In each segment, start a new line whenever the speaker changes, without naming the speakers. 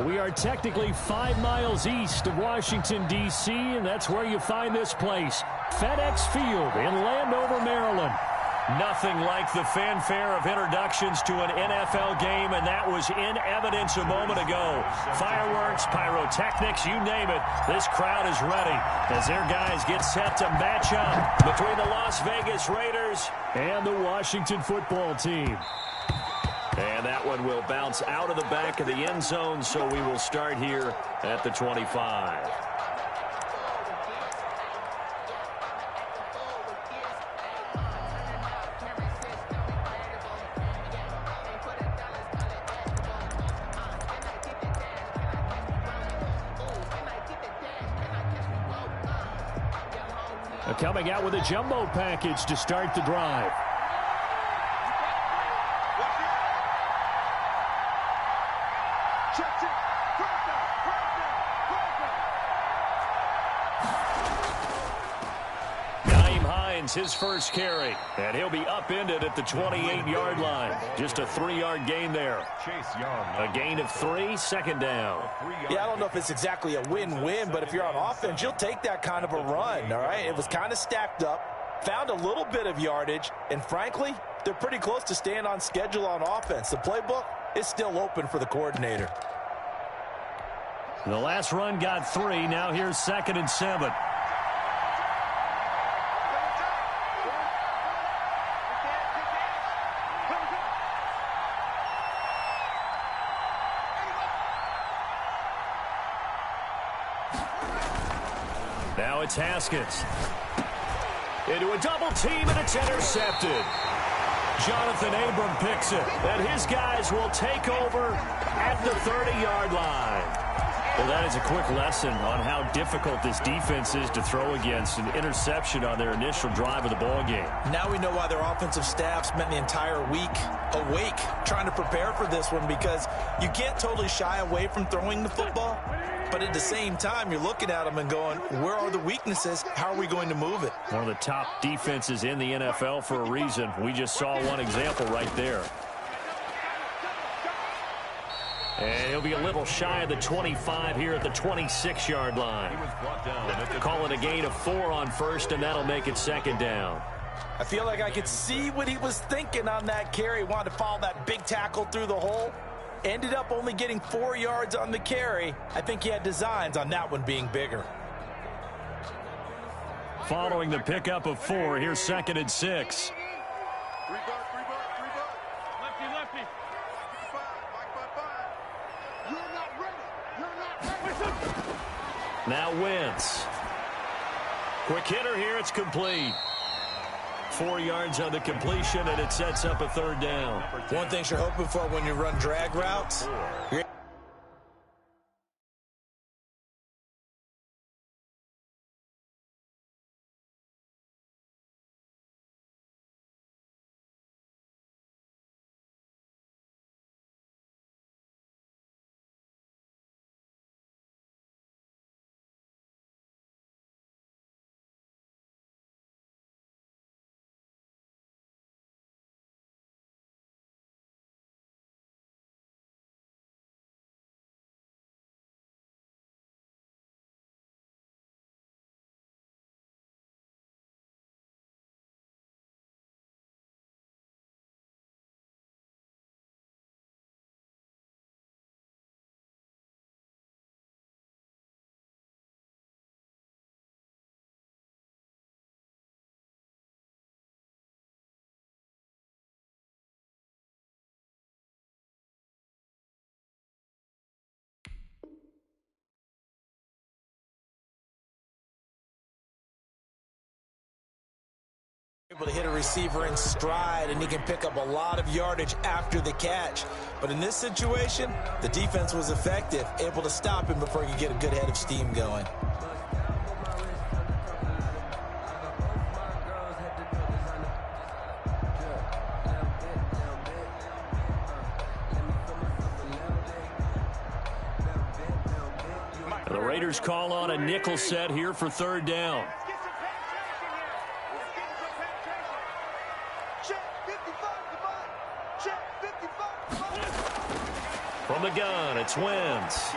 We are technically 5 miles east of Washington, D.C., and that's where you find this place, FedEx Field in Landover, Maryland. Nothing like the fanfare of introductions to an NFL game, and that was in evidence a moment ago. Fireworks, pyrotechnics, you name it. This crowd is ready as their guys get set to match up between the Las Vegas Raiders and the Washington football team. And that one will bounce out of the back of the end zone, so we will start here at the 25. Coming out with a jumbo package to start the drive. His first carry, and he'll be upended at the 28-yard line. Just a 3-yard gain there. A gain of 3, second down.
Yeah, I don't know if it's exactly a win-win, but if you're on offense, you'll take that kind of a run, all right? It was kind of stacked up, found a little bit of yardage, and frankly, they're pretty close to staying on schedule on offense. The playbook is still open for the coordinator.
The last run got 3. Now here's 2nd and 7. Now it's Haskins. Into a double team, and it's intercepted. Jonathan Abram picks it, and his guys will take over at the 30-yard line. Well, that is a quick lesson on how difficult this defense is to throw against. An interception on their initial drive of the ball game.
Now we know why their offensive staff spent the entire week awake trying to prepare for this one, because you can't totally shy away from throwing the football. But at the same time, you're looking at them and going, where are the weaknesses? How are we going to move it?
One of the top defenses in the NFL for a reason. We just saw one example right there. And he'll be a little shy of the 25 here at the 26-yard line. Call it a gain of 4 on first, and that'll make it second down.
I feel like I could see what he was thinking on that carry. Wanted to follow that big tackle through the hole. Ended up only getting 4 yards on the carry. I think he had designs on that one being bigger.
Following the pickup of 4, here's 2nd and 6. Now Wentz. Quick hitter here, it's complete. 4 yards on the completion, and it sets up a 3rd down.
One thing you're hoping for when you run drag routes, able to hit a receiver in stride, and he can pick up a lot of yardage after the catch. But in this situation, the defense was effective, able to stop him before he could get a good head of steam going.
The Raiders call on a nickel set here for 3rd down. From the gun, it's Wentz.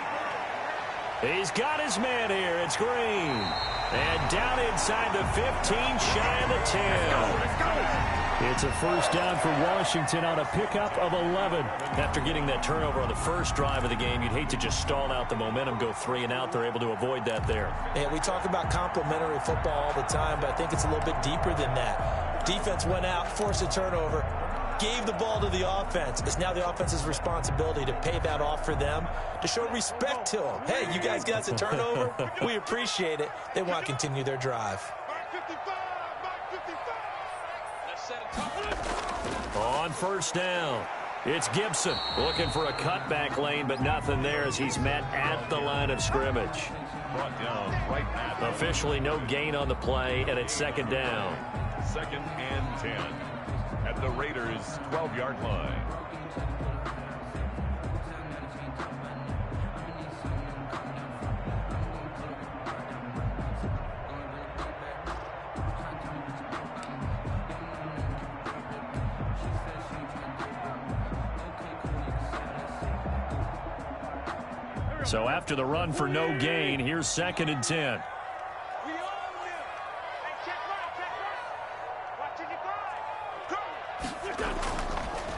He's got his man here. It's Green. And down inside the 15, shy of the 10. It's a first down for Washington on a pickup of 11. After getting that turnover on the first drive of the game, you'd hate to just stall out the momentum, go 3 and out. They're able to avoid that there.
Yeah, we talk about complementary football all the time, but I think it's a little bit deeper than that. Defense went out, forced a turnover, gave the ball to the offense. It's now the offense's responsibility to pay that off for them, to show respect to them. Hey, you guys got us a turnover? We appreciate it. They want to continue their drive.
On first down, it's Gibson looking for a cutback lane, but nothing there as he's met at the line of scrimmage.
Brought down right at
Officially no gain on the play, and it's second down.
2nd and 10 at the Raiders' 12-yard line.
So after the run for no gain, here's 2nd and 10.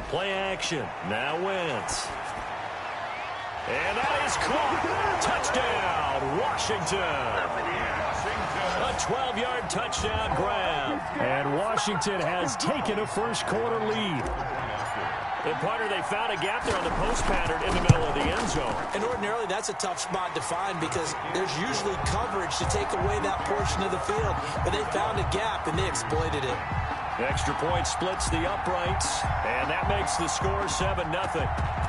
Play action. Now Wentz. And that is caught. Touchdown, Washington. A 12-yard touchdown grab. And Washington has taken a first-quarter lead. And partner, they found a gap there on the post pattern in the middle of the end zone.
And ordinarily, that's a tough spot to find because there's usually coverage to take away that portion of the field. But they found a gap, and they exploited it.
Extra point splits the uprights, and that makes the score 7-0.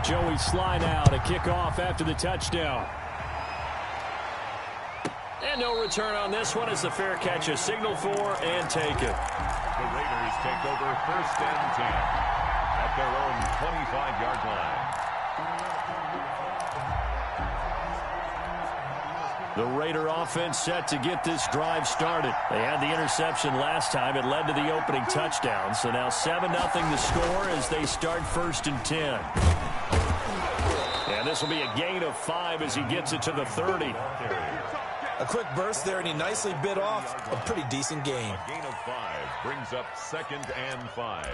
Joey Sly now to kick off after the touchdown. And no return on this one as the fair catch is signaled for and taken.
The Raiders take over 1st and 10 at their own 25-yard line.
The Raider offense set to get this drive started. They had the interception last time. It led to the opening touchdown. So now 7-0 the score as they start 1st and 10. And this will be a gain of 5 as he gets it to the 30.
A quick burst there, and he nicely bit off a pretty decent gain.
A gain of 5 brings up 2nd and 5.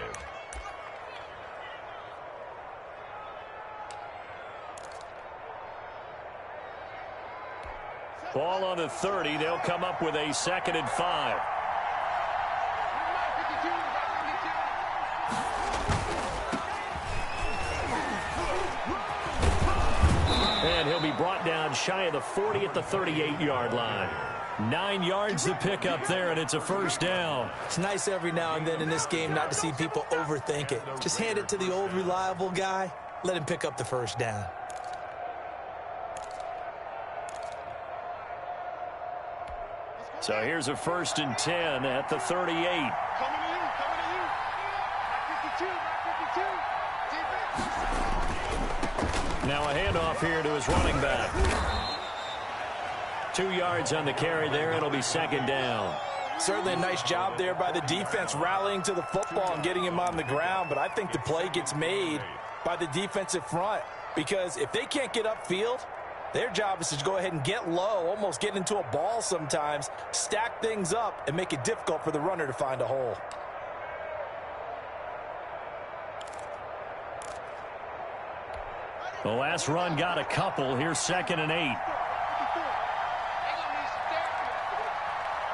Ball on the 30. They'll come up with a 2nd and 5. And he'll be brought down shy of the 40 at the 38-yard line. 9 yards to pick up there, and it's a first down.
It's nice every now and then in this game not to see people overthink it. Just hand it to the old reliable guy. Let him pick up the first down.
So here's a 1st and 10 at the 38. Now a handoff here to his running back. 2 yards on the carry there. It'll be 2nd down.
Certainly a nice job there by the defense rallying to the football and getting him on the ground, but I think the play gets made by the defensive front because if they can't get upfield, their job is to go ahead and get low, almost get into a ball sometimes, stack things up, and make it difficult for the runner to find a hole.
The last run got a couple. Here's 2nd and 8.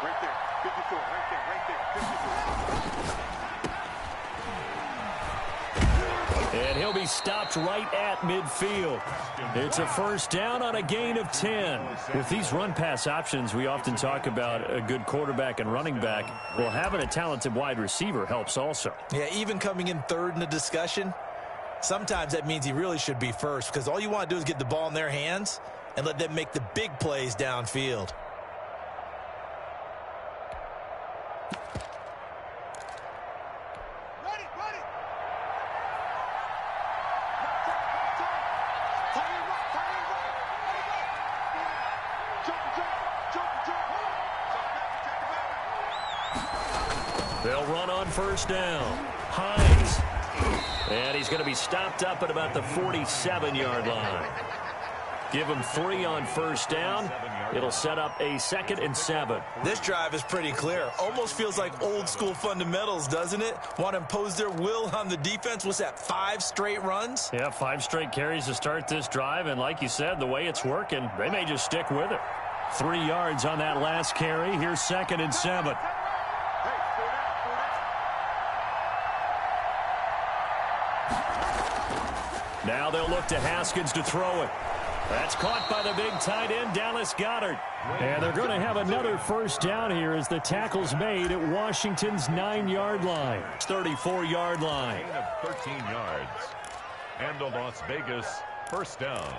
Right there, 54, right there, 54.
And he'll be stopped right at midfield. It's a first down on a gain of 10. With these run-pass options, we often talk about a good quarterback and running back. Well, having a talented wide receiver helps also.
Yeah, even coming in 3rd in the discussion, sometimes that means he really should be first because all you want to do is get the ball in their hands and let them make the big plays downfield.
They'll run on first down. Hines. And he's going to be stopped up at about the 47-yard line. Give him 3 on first down. It'll set up a 2nd and 7.
This drive is pretty clear. Almost feels like old school fundamentals, doesn't it? Want to impose their will on the defense. What's that, 5 straight runs?
Yeah, 5 straight carries to start this drive. And like you said, the way it's working, they may just stick with it. 3 yards on that last carry. Here's 2nd and 7. Now they'll look to Haskins to throw it. That's caught by the big tight end, Dallas Goedert. And they're going to have another first down here as the tackle's made at Washington's 9-yard line. 34-yard line.
Gain of 13 yards. And a Las Vegas first down.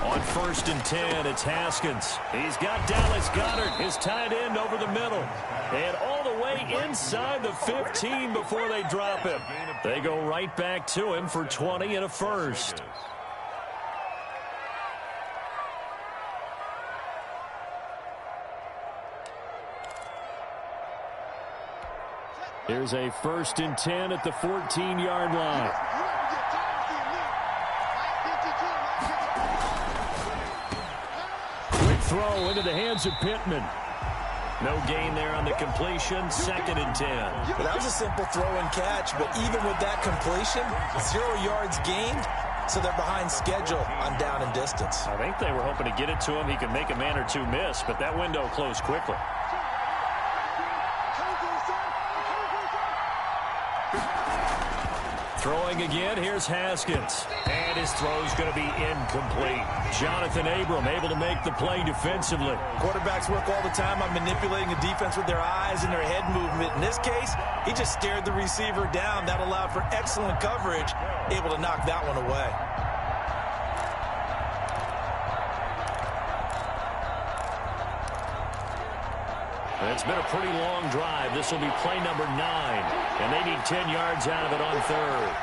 On 1st and 10, it's Haskins. He's got Dallas Goedert, his tight end, over the middle. And all the way inside the 15 before they drop him. They go right back to him for 20 and a first. Here's a 1st and 10 at the 14-yard line. Throw into the hands of Pittman. No gain there on the completion. 2nd and 10.
Well, that was a simple throw and catch, but even with that completion, 0 yards gained, so they're behind schedule on down and distance.
I think they were hoping to get it to him. He could make a man or two miss, but that window closed quickly. Throwing again, here's Haskins. And his throw's going to be incomplete. Jonathan Abram able to make the play defensively.
Quarterbacks work all the time on manipulating the defense with their eyes and their head movement. In this case, he just stared the receiver down. That allowed for excellent coverage, able to knock that one away.
It's been a pretty long drive. This will be play number 9. And they need 10 yards out of it on 3rd.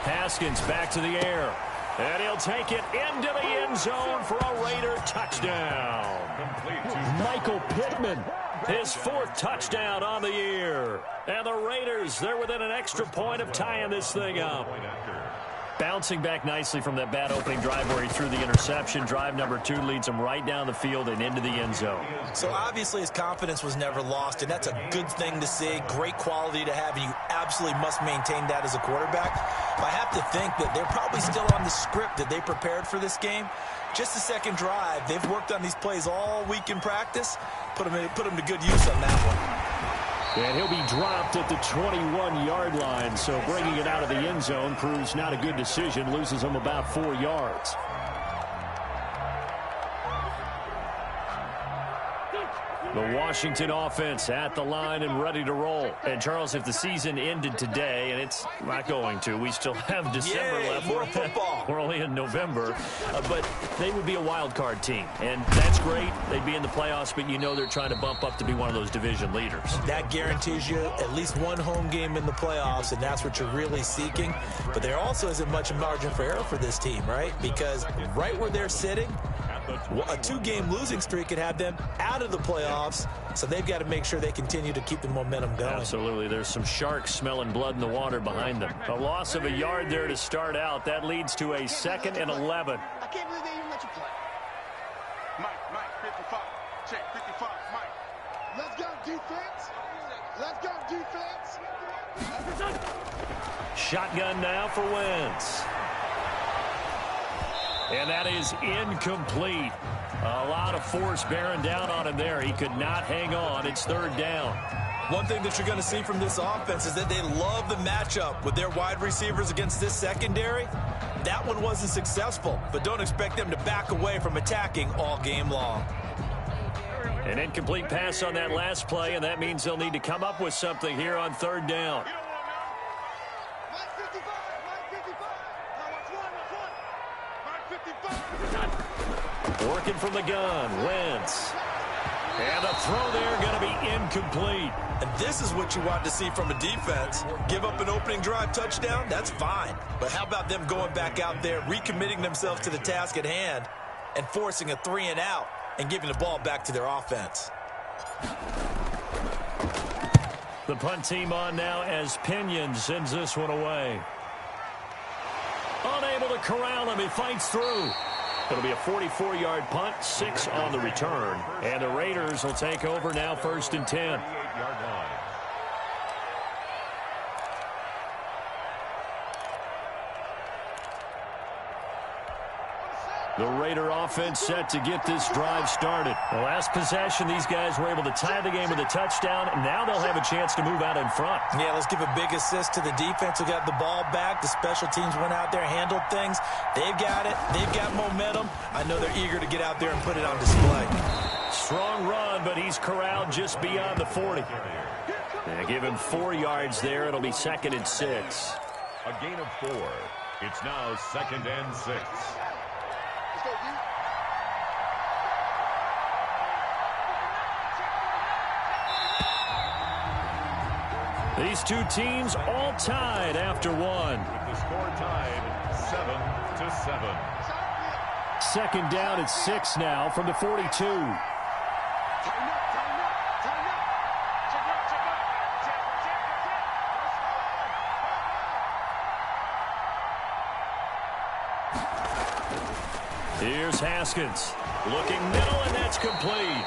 Haskins back to the air. And he'll take it into the end zone for a Raider touchdown. Michael Pittman, his 4th touchdown on the year. And the Raiders, they're within an extra point of tying this thing up. Bouncing back nicely from that bad opening drive where he threw the interception. Drive number 2 leads him right down the field and into the end zone.
So obviously his confidence was never lost, and that's a good thing to see. Great quality to have, and you absolutely must maintain that as a quarterback. But I have to think that they're probably still on the script that they prepared for this game. Just the second drive, they've worked on these plays all week in practice. Put them to good use on that one.
And he'll be dropped at the 21-yard line, so bringing it out of the end zone proves not a good decision. Loses him about 4 yards. The Washington offense at the line and ready to roll. And, Charles, if the season ended today, and it's not going to, we still have December left.
More football.
We're only in November. But they would be a wild card team. And that's great. They'd be in the playoffs, but you know they're trying to bump up to be one of those division leaders.
That guarantees you at least one home game in the playoffs, and that's what you're really seeking. But there also isn't much margin for error for this team, right? Because right where they're sitting, a 2-game losing streak could have them out of the playoffs, so they've got to make sure they continue to keep the momentum going.
Absolutely. There's some sharks smelling blood in the water behind them. A loss of a yard there to start out. That leads to a 2nd and 11.
I can't believe they even let you play. Mike, 55. Check, 55, Mike. Let's go, defense. Let's go, defense.
Shotgun now for Wentz. And that is incomplete. A lot of force bearing down on him there. He could not hang on. It's 3rd down.
One thing that you're going to see from this offense is that they love the matchup with their wide receivers against this secondary. That one wasn't successful, but don't expect them to back away from attacking all game long.
An incomplete pass on that last play, and that means they'll need to come up with something here on 3rd down. Working from the gun, Wentz. And the throw there going to be incomplete.
And this is what you want to see from a defense. Give up an opening drive touchdown, that's fine. But how about them going back out there, recommitting themselves to the task at hand, and forcing a 3-and-out and giving the ball back to their offense.
The punt team on now as Pinion sends this one away. Unable to corral him, he fights through. It'll be a 44-yard punt, 6 on the return. And the Raiders will take over now, 1st and 10. The Raider offense set to get this drive started. The last possession, these guys were able to tie the game with a touchdown, and now they'll have a chance to move out in front.
Yeah, let's give a big assist to the defense who got the ball back. The special teams went out there, handled things. They've got it. They've got momentum. I know they're eager to get out there and put it on display.
Strong run, but he's corralled just beyond the 40. They give him 4 yards there. It'll be 2nd and 6.
A gain of 4. It's now 2nd and 6.
These two teams all tied after one.
With the score tied 7-7.
2nd down at 6 now from the 42. Here's Haskins. Looking middle, and that's complete.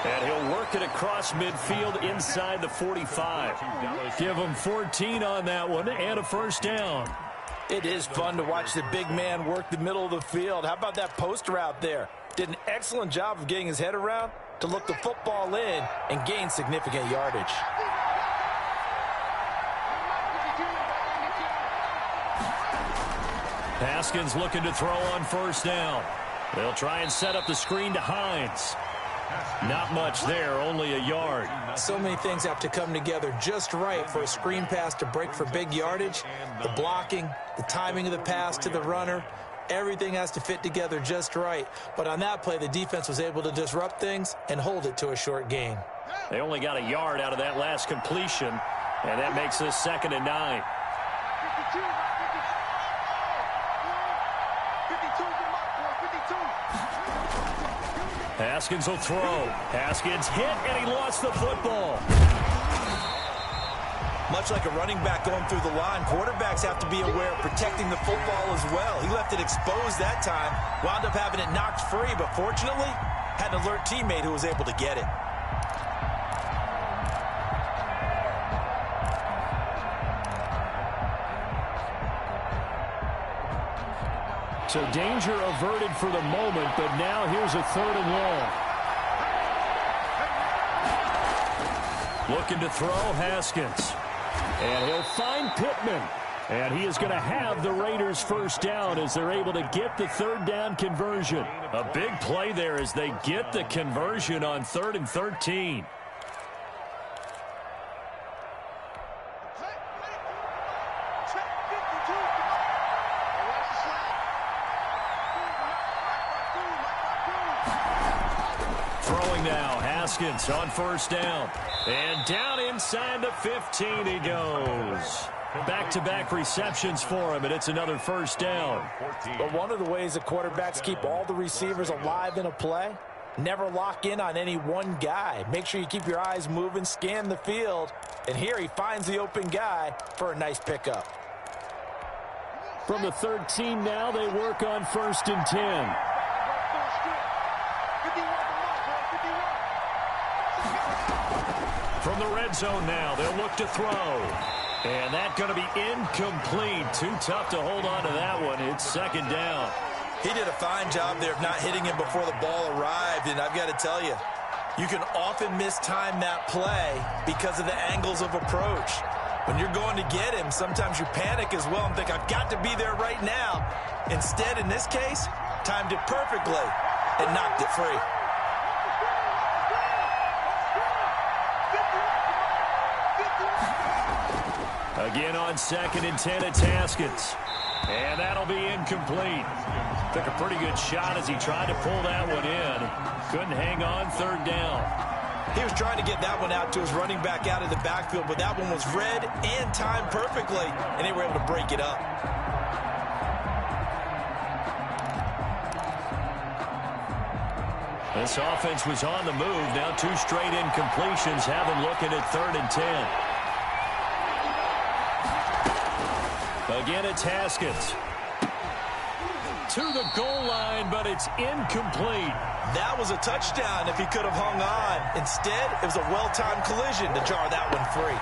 And he'll work it across midfield inside the 45. Give him 14 on that one and a 1st down.
It is fun to watch the big man work the middle of the field. How about that post route there? Did an excellent job of getting his head around to look the football in and gain significant yardage.
Haskins looking to throw on 1st down. They'll try and set up the screen to Hines. Not much there, only a yard.
So many things have to come together just right for a screen pass to break for big yardage. The blocking, the timing of the pass to the runner, everything has to fit together just right. But on that play, the defense was able to disrupt things and hold it to a short gain.
They only got a yard out of that last completion, and that makes this 2nd and 9. Haskins will throw. Haskins hit, and he lost the football.
Much like a running back going through the line, quarterbacks have to be aware of protecting the football as well. He left it exposed that time, wound up having it knocked free, but fortunately, had an alert teammate who was able to get it.
So danger averted for the moment, but now here's a 3rd and long. Looking to throw, Haskins. And he'll find Pittman. And he is going to have the Raiders' 1st down as they're able to get the 3rd down conversion. A big play there as they get the conversion on 3rd and 13. Haskins on 1st down. And down inside the 15 he goes. Back-to-back receptions for him, and it's another 1st down.
But one of the ways that quarterbacks keep all the receivers alive in a play, never lock in on any one guy. Make sure you keep your eyes moving, scan the field, and here he finds the open guy for a nice pickup.
From the 13 now, they work on 1st and 10. From the red zone now, they'll look to throw. And that's going to be incomplete. Too tough to hold on to that one. It's 2nd down.
He did a fine job there of not hitting him before the ball arrived, and I've got to tell you, you can often mistime that play because of the angles of approach. When you're going to get him, sometimes you panic as well and think, I've got to be there right now. Instead, in this case, timed it perfectly and knocked it free.
Again on 2nd and 10, it's Haskins. And that'll be incomplete. Took a pretty good shot as he tried to pull that one in. Couldn't hang on 3rd down.
He was trying to get that one out to his running back out of the backfield, but that one was read and timed perfectly, and they were able to break it up.
This offense was on the move. Now 2 straight incompletions have them looking at 3rd and 10. Again, it's Haskins. To the goal line, but it's incomplete.
That was a touchdown if he could have hung on. Instead, it was a well-timed collision to jar that one free.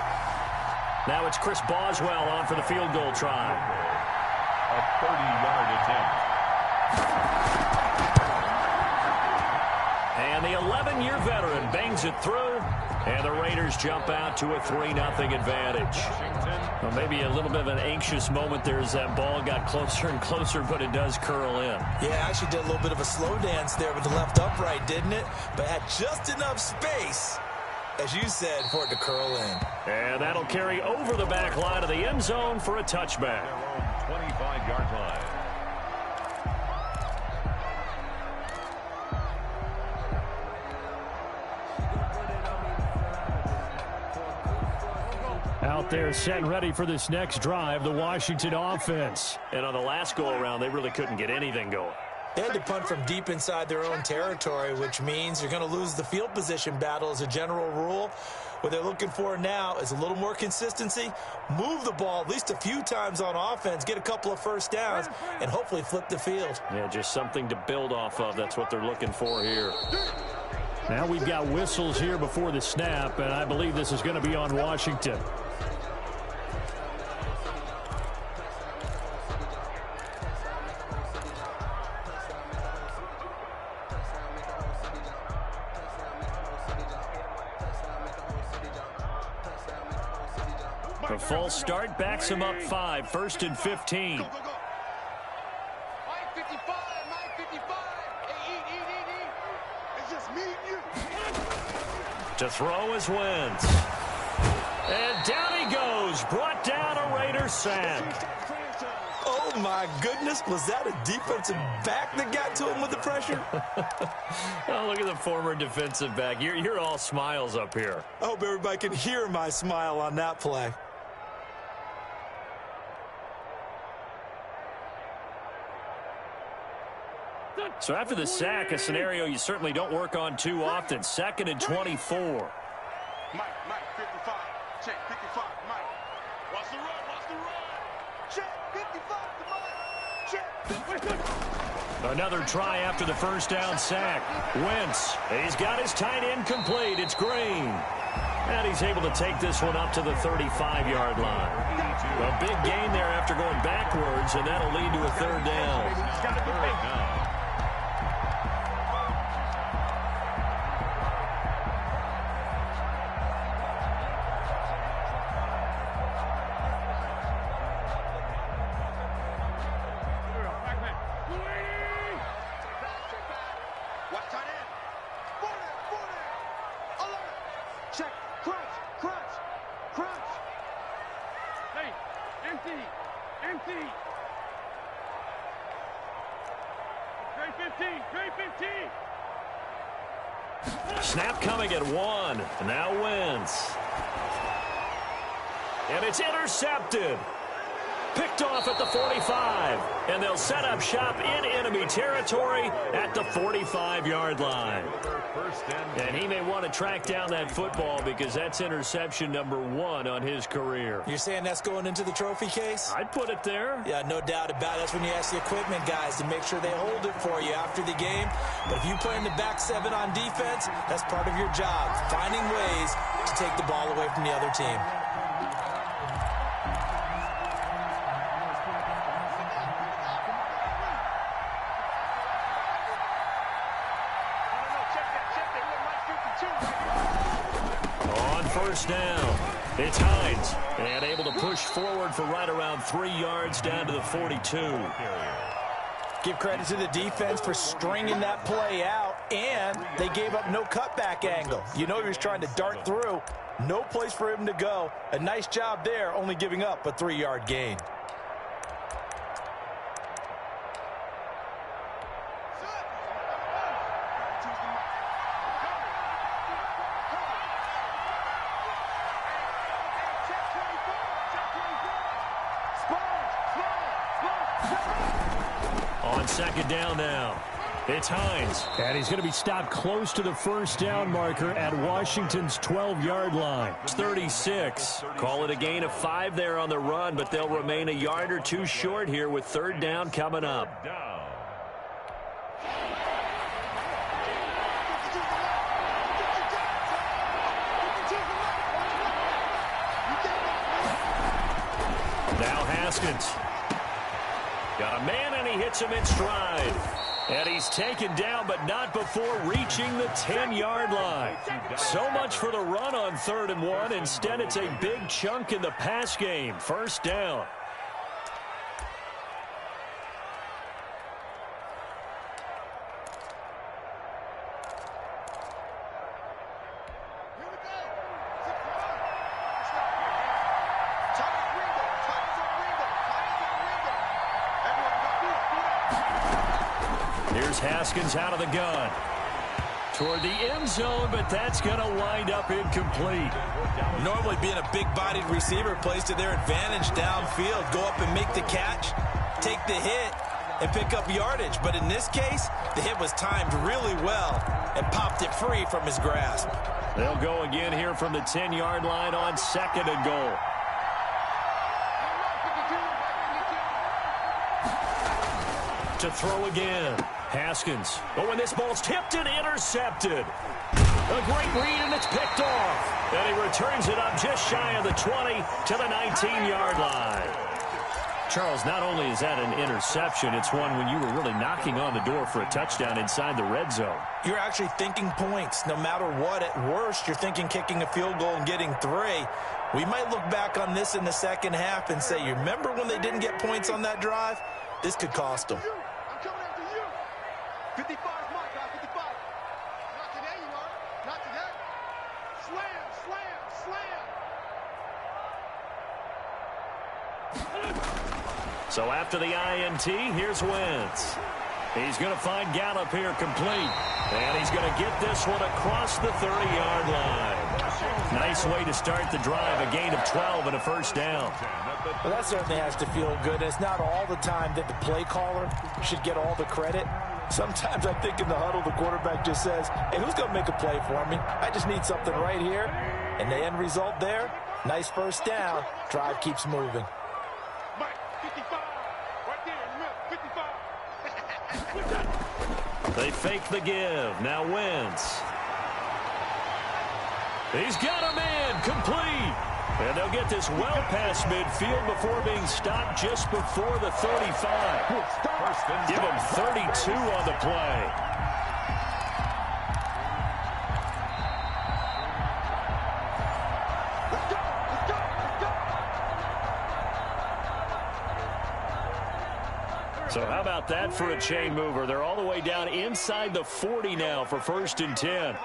Now it's Chris Boswell on for the field goal try.
A 30-yard attempt.
And the 11-year veteran bangs it through, and the Raiders jump out to a 3-0 advantage. Well, maybe a little bit of an anxious moment there as that ball got closer and closer, but it does curl in.
Yeah, actually did a little bit of a slow dance there with the left upright, didn't it? But had just enough space, as you said, for it to curl in.
And that'll carry over the back line of the end zone for a touchback.
Their own 25-yard line.
Out there set and ready for this next drive, the Washington offense. And on the last go-around, they really couldn't get anything going.
They had to punt from deep inside their own territory, which means you're going to lose the field position battle as a general rule. What they're looking for now is a little more consistency, move the ball at least a few times on offense, get a couple of first downs, and hopefully flip the field.
Yeah, just something to build off of. That's what they're looking for here. Now we've got whistles here before the snap, and I believe this is going to be on Washington. A false start backs him up 5, 1st and 15.
Go, go, go. Mike 55, Mike 55. Hey, eat. It's just me and you.
To throw is Wentz. And down he goes. Brought down a Raider sack.
Oh, my goodness. Was that a defensive back that got to him with the pressure?
Oh, look at the former defensive back. You're all smiles up here.
I hope everybody can hear my smile on that play.
So after the sack, a scenario you certainly don't work on too often. 2nd and 24.
Mike 55. Check 55, Mike. Watch the run. Check 55 to Mike. Check.
Another try after the first down sack. Wentz, he's got his tight end complete. It's Green. And he's able to take this one up to the 35-yard line. A big gain there after going backwards, and that'll lead to a 3rd down. Snap coming at 1. Now Wentz. And it's intercepted. Picked off at the 45. And they'll set up shop in enemy territory at the 45-yard line. And he may want to track down that football because that's interception number 1 on his career.
You're saying that's going into the trophy case?
I'd put it there.
Yeah, no doubt about it. That's when you ask the equipment guys to make sure they hold it for you after the game. But if you play in the back 7 on defense, that's part of your job, finding ways to take the ball away from the other team.
On first down, it's Hines, and able to push forward for right around 3 yards down to the 42.
Give credit to the defense for stringing that play out, and they gave up no cutback angle. You know he was trying to dart through. No place for him to go. A nice job there, only giving up a 3-yard gain.
On second down now. It's Hines. And he's going to be stopped close to the first down marker at Washington's 12-yard line. It's 36. Call it a gain of 5 there on the run, but they'll remain a yard or two short here with third down coming up. Now Haskins. Got a man, and he hits him in stride. And he's taken down, but not before reaching the 10-yard line. So much for the run on 3rd and 1. Instead, it's a big chunk in the pass game. First down. Here's Haskins out of the gun. Toward the end zone, but that's going to wind up incomplete.
Normally being a big-bodied receiver plays to their advantage downfield. Go up and make the catch, take the hit, and pick up yardage. But in this case, the hit was timed really well and popped it free from his grasp.
They'll go again here from the 10-yard line on 2nd and goal. To throw again. Haskins. Oh, and this ball's tipped and intercepted. A great read, and it's picked off. And he returns it up just shy of the 20 to the 19-yard line. Charles, not only is that an interception, it's one when you were really knocking on the door for a touchdown inside the red zone.
You're actually thinking points. No matter what, at worst, you're thinking kicking a field goal and getting 3. We might look back on this in the second half and say, you remember when they didn't get points on that drive? This could cost them.
55 is mine, guys, 55. Not today, you are. Not today. Slam, slam, slam.
So after the INT, here's Wentz. He's going to find Gallup here complete. And he's going to get this one across the 30-yard line. Nice way to start the drive, a gain of 12 and a first down.
Well, that certainly has to feel good. It's not all the time that the play caller should get all the credit. Sometimes I think in the huddle, the quarterback just says, hey, who's going to make a play for me? I just need something right here. And the end result there, nice first down. Drive keeps moving.
Mike, 55. Right there in the middle, 55.
They fake the give. Now Wentz. He's got a man complete. And they'll get this well past midfield before being stopped just before the 35. Give him 32 on the play. So how about that for a chain mover? They're all the way down inside the 40 now for 1st and 10.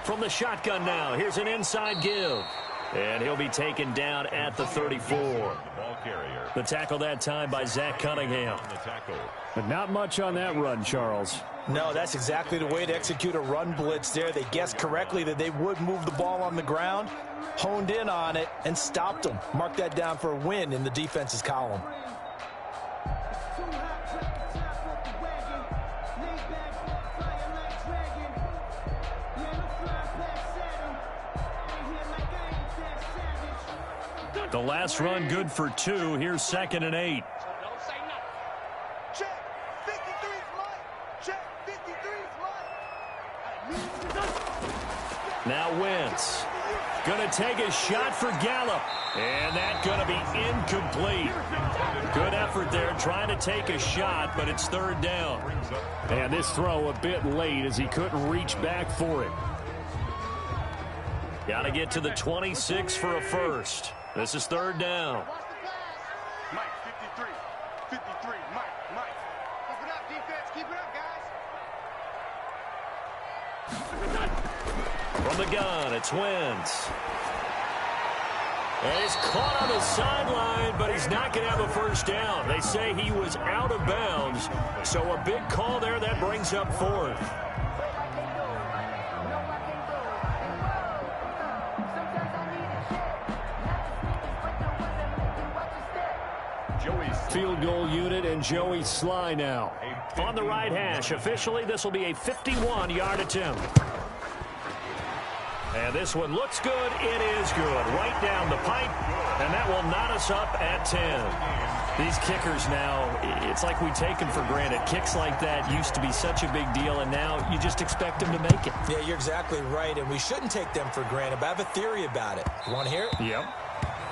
From the shotgun now, here's an inside give. And he'll be taken down at the 34. The tackle that time by Zach Cunningham. But not much on that run, Charles.
No, that's exactly the way to execute a run blitz there. They guessed correctly that they would move the ball on the ground, honed in on it, and stopped them. Mark that down for a win in the defense's column.
The last run good for 2. Here's 2nd and 8.
Don't say nothing. Check. 53 is mine. Check. 53 is mine.
Now Wentz. Going to take a shot for Gallup. And that's going to be incomplete. Good effort there trying to take a shot, but it's 3rd down. And this throw a bit late as he couldn't reach back for it. Got to get to the 26 for a first. This is 3rd down.
Mike, 53. 53. Mike. Keep it up, defense. Keep it up, guys.
From the gun, it's Wentz. And he's caught on the sideline, but he's not going to have a first down. They say he was out of bounds. So a big call there that brings up 4th. Field goal unit and Joey Sly now. On the right hash, officially this will be a 51-yard attempt. And this one looks good. It is good. Right down the pipe. And that will knot us up at 10. These kickers now, it's like we take them for granted. Kicks like that used to be such a big deal, and now you just expect them to make it.
Yeah, you're exactly right, and we shouldn't take them for granted, but I have a theory about it. You want to hear it?
Yep.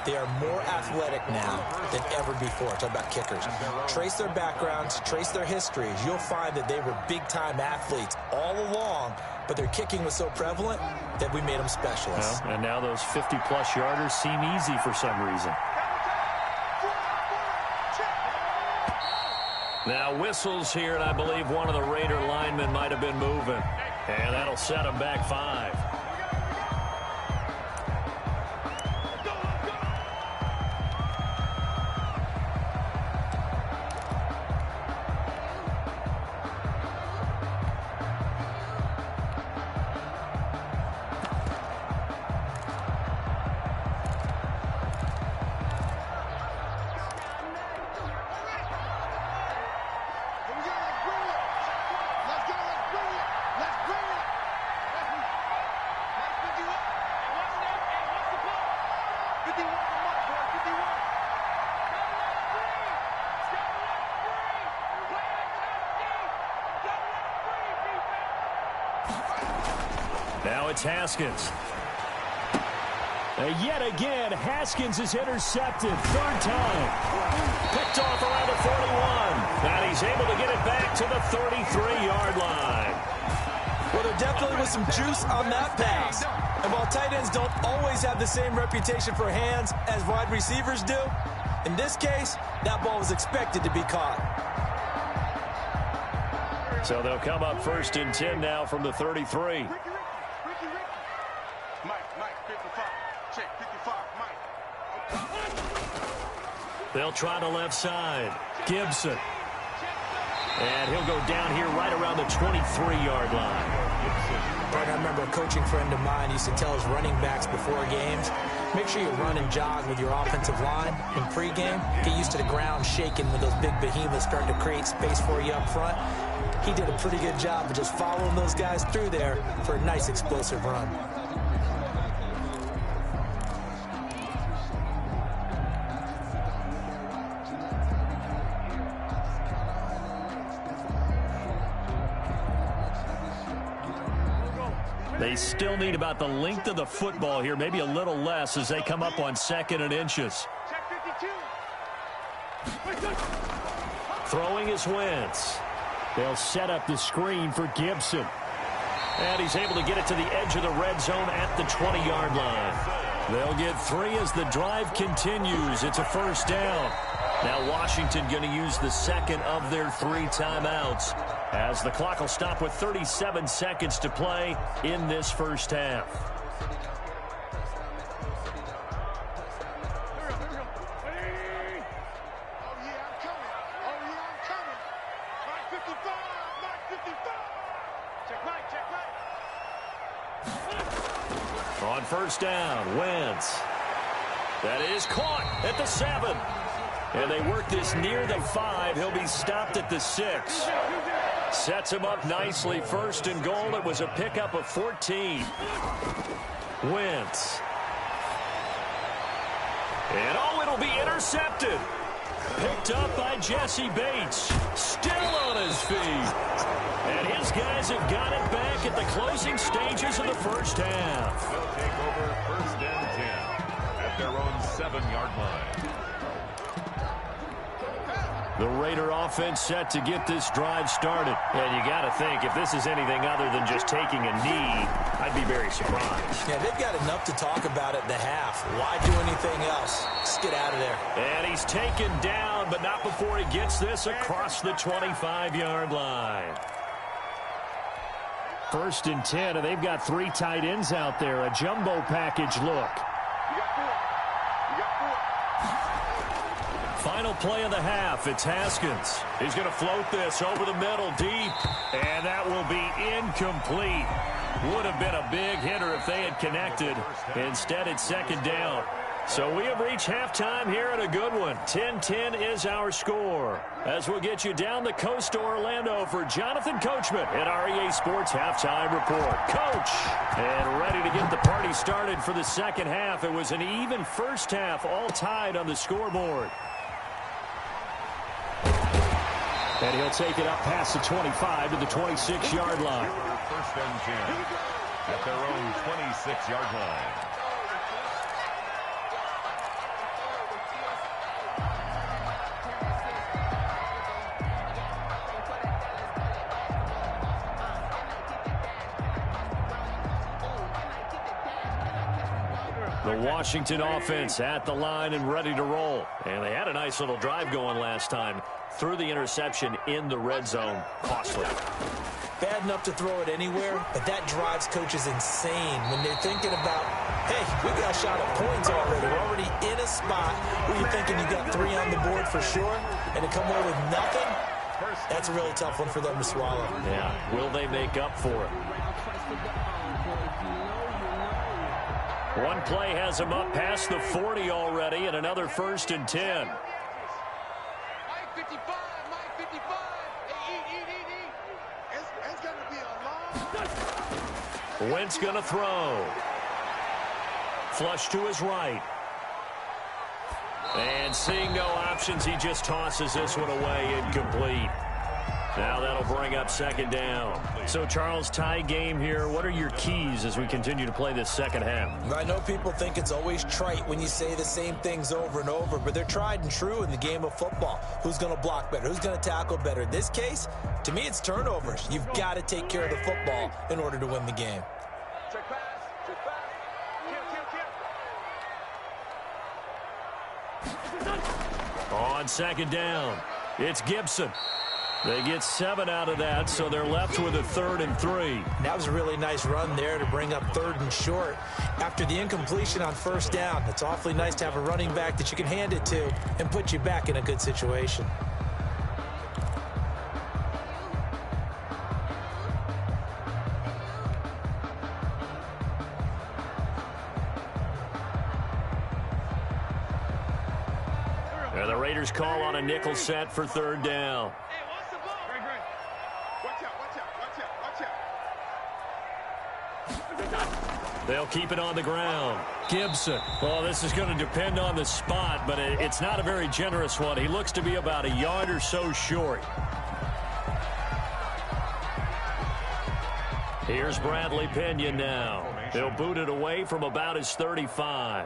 They are more athletic now than ever before. Talk about kickers. Trace their backgrounds, trace their histories. You'll find that they were big-time athletes all along, but their kicking was so prevalent that we made them specialists.
Well, and now those 50-plus yarders seem easy for some reason. Now whistles here, and I believe one of the Raider linemen might have been moving. And that'll set them back 5. Now it's Haskins. Yet again, Haskins is intercepted. 3rd time. Picked off around the 41. And he's able to get it back to the 33-yard line.
Well, there definitely was some juice on that pass. And while tight ends don't always have the same reputation for hands as wide receivers do, in this case, that ball was expected to be caught.
So they'll come up 1st and 10 now from the 33. They'll try the left side. Gibson. And he'll go down here right around the 23-yard line.
I remember a coaching friend of mine used to tell his running backs before games, make sure you run and jog with your offensive line in pregame. Get used to the ground shaking when those big behemoths start to create space for you up front. He did a pretty good job of just following those guys through there for a nice explosive run.
They still need about the length of the football here, maybe a little less as they come up on 2nd and inches. Throwing is Wentz. They'll set up the screen for Gibson. And he's able to get it to the edge of the red zone at the 20-yard line. They'll get 3 as the drive continues. It's a 1st down. Now Washington going to use the 2nd of their 3 timeouts as the clock will stop with 37 seconds to play in this 1st half. On 1st down, Wentz. That is caught at the 7. And they work this near the 5. He'll be stopped at the 6. Sets him up nicely. 1st and goal. It was a pickup of 14. Wentz. And it'll be intercepted. Picked up by Jesse Bates. Still on his feet. And his guys have got it back at the closing stages of the 1st half.
They'll take over 1st and 10 at their own 7-yard line.
The Raider offense set to get this drive started. And you got to think, if this is anything other than just taking a knee, I'd be very surprised.
Yeah, they've got enough to talk about at the half. Why do anything else? Just get out of there.
And he's taken down, but not before he gets this across the 25-yard line. 1st and 10, and they've got 3 tight ends out there. A jumbo package look. Final play of the half. It's Haskins. He's going to float this over the middle deep. And that will be incomplete. Would have been a big hitter if they had connected. Instead, it's 2nd down. So we have reached halftime here at a good one. 10-10 is our score. As we'll get you down the coast to Orlando for Jonathan Coachman at our EA Sports Halftime Report. Coach! And ready to get the party started for the second half. It was an even first half, all tied on the scoreboard. And he'll take it up past the 25 to the 26-yard line.
First and 10 at their own 26-yard line.
The Washington offense at the line and ready to roll. And they had a nice little drive going last time. Threw the interception in the red zone. Costly.
Bad enough to throw it anywhere, but that drives coaches insane when they're thinking about, hey, we got a shot at points already. We're already in a spot where you're thinking you got 3 on the board for sure, and to come away with nothing, that's a really tough one for them to swallow.
Yeah, will they make up for it? One play has them up past the 40 already, and another 1st and 10. Wentz going to throw. Flush to his right. And seeing no options, he just tosses this one away, incomplete. Now that'll bring up 2nd down. So, Charles, tie game here. What are your keys as we continue to play this second half?
I know people think it's always trite when you say the same things over and over, but they're tried and true in the game of football. Who's going to block better? Who's going to tackle better? In this case, to me, it's turnovers. You've got to take care of the football in order to win the game.
Check pass. Check pass. Kill.
On 2nd down, it's Gibson. They get 7 out of that, so they're left with a 3rd and 3.
That was a really nice run there to bring up 3rd and short. After the incompletion on 1st down, it's awfully nice to have a running back that you can hand it to and put you back in a good situation.
And the Raiders call on a nickel set for 3rd down. They'll keep it on the ground. Gibson. Well, this is going to depend on the spot, but it's not a very generous one. He looks to be about a yard or so short. Here's Bradley Pinion now. He'll boot it away from about his 35.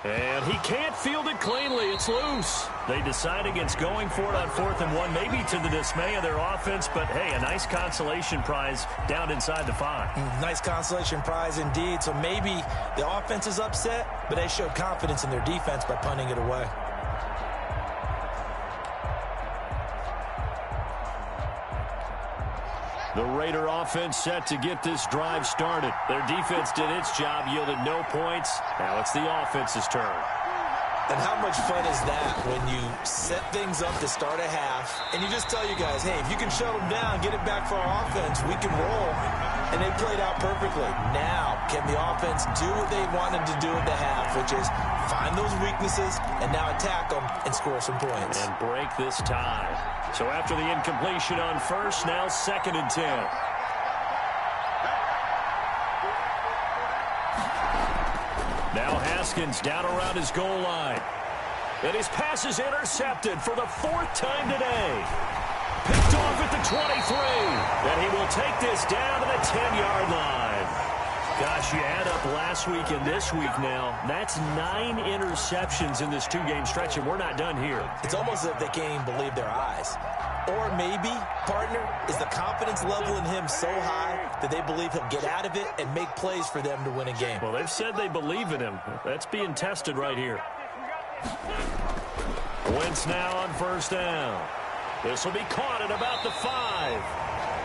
And he can't field it cleanly. It's loose. They decide against going for it on 4th and 1, maybe to the dismay of their offense, but hey, a nice consolation prize down inside the 5.
Nice consolation prize indeed. So maybe the offense is upset, but they showed confidence in their defense by punting it away.
The Raider offense set to get this drive started. Their defense did its job, yielded no points. Now it's the offense's turn.
And how much fun is that when you set things up to start a half and you just tell you guys, hey, if you can shut them down, get it back for our offense, we can roll. And they played out perfectly. Now, can the offense do what they wanted to do in the half, which is find those weaknesses and now attack them and score some points.
And break this tie. So after the incompletion on 1st, now 2nd and 10. Now Haskins down around his goal line. And his pass is intercepted for the 4th time today. Picked off at the 23. And he will take this down to the 10-yard line. Gosh, you add up last week and this week now. That's 9 interceptions in this 2-game stretch, and we're not done here.
It's almost as if they can't even believe their eyes. Or maybe, partner, is the confidence level in him so high that they believe he'll get out of it and make plays for them to win a game.
Well, they've said they believe in him. That's being tested right here. Wentz now on 1st down. This will be caught at about the 5.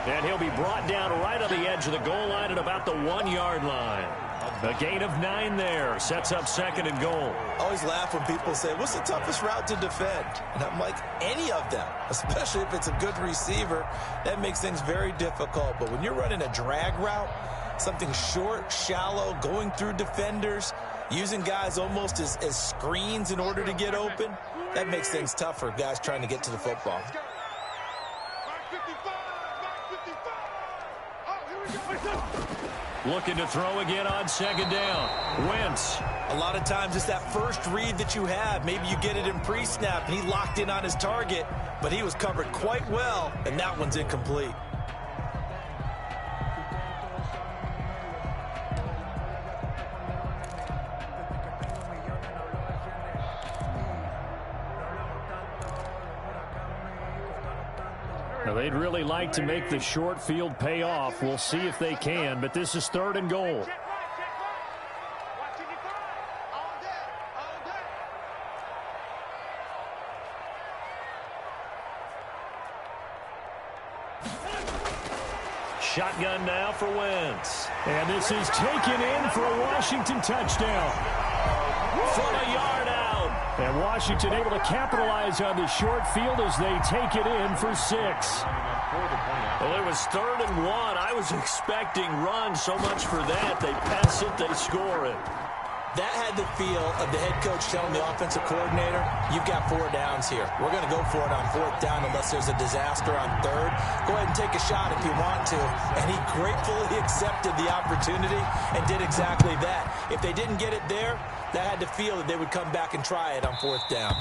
And he'll be brought down right on the edge of the goal line at about the 1-yard line.
A
A gain of 9 there. Sets up 2nd and goal.
I always laugh when people say, what's the toughest route to defend? And I'm like, any of them, especially if it's a good receiver. That makes things very difficult. But when you're running a drag route, something short, shallow, going through defenders, using guys almost as screens in order to get open, that makes things tough for guys trying to get to the football.
Looking to throw again on 2nd down. Wentz.
A lot of times it's that first read that you have. Maybe you get it in pre-snap. He locked in on his target, but he was covered quite well, and that one's incomplete.
Now, they'd really like to make the short field pay off. We'll see if they can, but this is 3rd and goal. Shotgun now for Wentz. And this is taken in for a Washington touchdown. From a yard out. And Washington able to capitalize on the short field as they take it in for 6. Well, it was 3rd and 1. I was expecting run, so much for that. They pass it, they score it.
That had the feel of the head coach telling the offensive coordinator, you've got 4 downs here. We're going to go for it on 4th down unless there's a disaster on 3rd. Go ahead and take a shot if you want to. And he gratefully accepted the opportunity and did exactly that. If they didn't get it there, that had the feel that they would come back and try it on 4th down.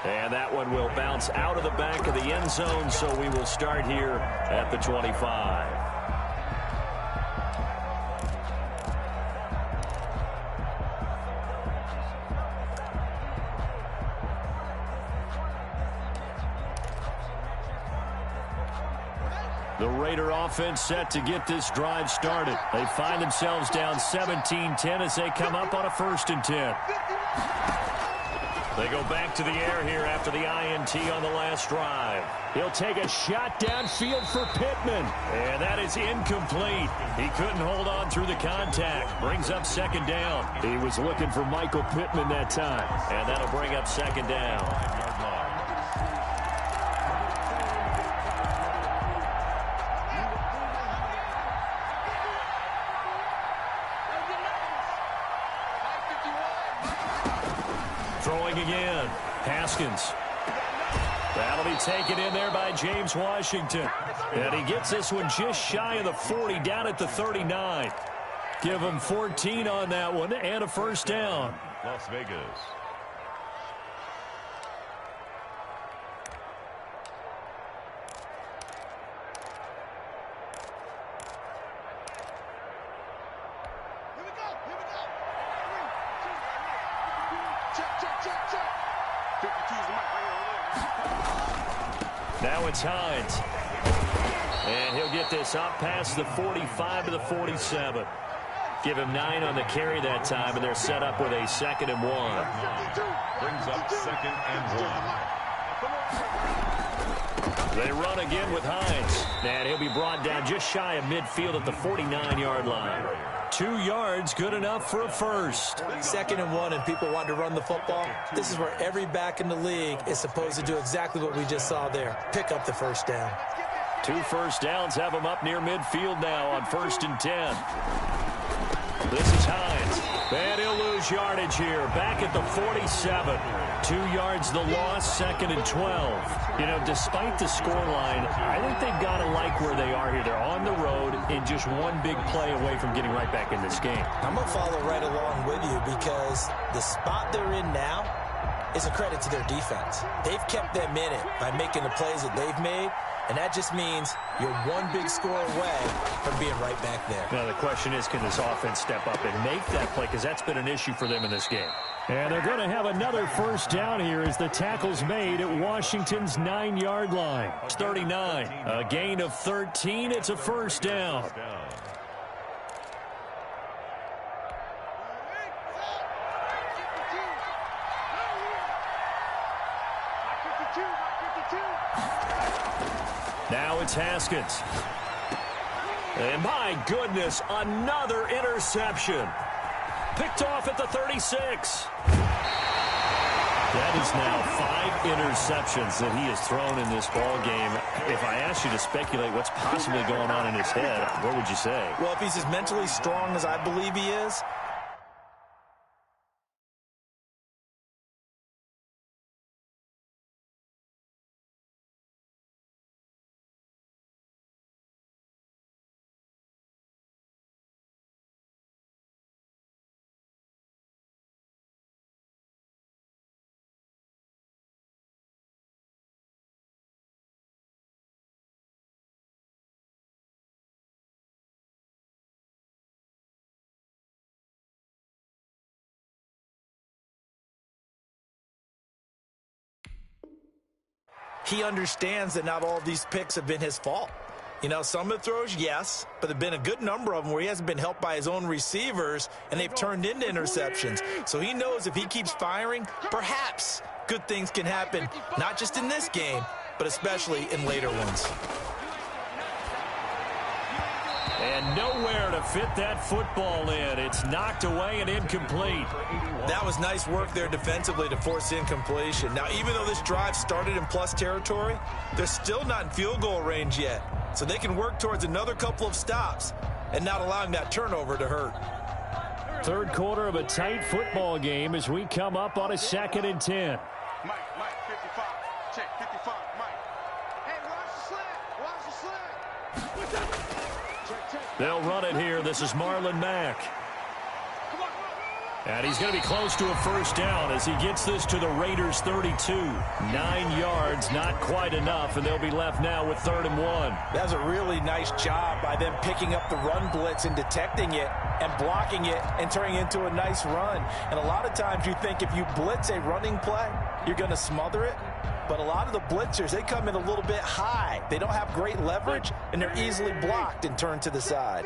And that one will bounce out of the back of the end zone, so we will start here at the 25. The Raider offense set to get this drive started. They find themselves down 17-10 as they come up on a 1st and 10. They go back to the air here after the INT on the last drive. He'll take a shot downfield for Pittman. And that is incomplete. He couldn't hold on through the contact. Brings up 2nd down. He was looking for Michael Pittman that time. And that'll bring up 2nd down. Throwing again. Haskins. That'll be taken in there by James Washington. And he gets this one just shy of the 40, down at the 39. Give him 14 on that one and a 1st down.
Las Vegas.
Now it's Hines. And he'll get this up past the 45 to the 47. Give him 9 on the carry that time, and they're set up with a 2nd and 1.
Brings up 2nd and 1.
They run again with Hines. And he'll be brought down just shy of midfield at the 49-yard line. 2 yards, good enough for a 1st.
2nd and 1, and people want to run the football. This is where every back in the league is supposed to do exactly what we just saw there. Pick up the 1st down.
2 first downs have them up near midfield now on 1st and 10. This is Hines. And he'll lose yardage here. Back at the 47. 2 yards the loss, 2nd and 12. You know, despite the scoreline, I think they've got to like where they are here. They're on the road and just one big play away from getting right back in this game.
I'm going to follow right along with you because the spot they're in now is a credit to their defense. They've kept them in it by making the plays that they've made. And that just means you're one big score away from being right back there.
Now, the question is, can this offense step up and make that play? Because that's been an issue for them in this game. And they're going to have another 1st down here as the tackle's made at Washington's 9-yard line. It's 39. A gain of 13. It's a 1st down. Now it's Haskins. And my goodness, another interception. Picked off at the 36. That is now 5 interceptions that he has thrown in this ball game. If I asked you to speculate what's possibly going on in his head, what would you say?
Well, if he's as mentally strong as I believe he is, he understands that not all of these picks have been his fault. You know, some of the throws, yes, but there have been a good number of them where he hasn't been helped by his own receivers, and they've turned into interceptions. So he knows if he keeps firing, perhaps good things can happen, not just in this game, but especially in later ones.
And nowhere to fit that football in. It's knocked away and incomplete.
That was nice work there defensively to force incompletion. Now, even though this drive started in plus territory, they're still not in field goal range yet. So they can work towards another couple of stops and not allowing that turnover to hurt.
Third quarter of a tight football game as we come up on a 2nd and 10.
Mike, 55. Check, 55, Mike. Hey, watch the slant.
They'll run it here. This is Marlon Mack. And he's going to be close to a first down as he gets this to the Raiders' 32. 9 yards, not quite enough, and they'll be left now with 3rd and 1.
That was a really nice job by them picking up the run blitz and detecting it and blocking it and turning it into a nice run. And a lot of times you think if you blitz a running play, you're going to smother it. But a lot of the blitzers, they come in a little bit high. They don't have great leverage, and they're easily blocked and turned to the side.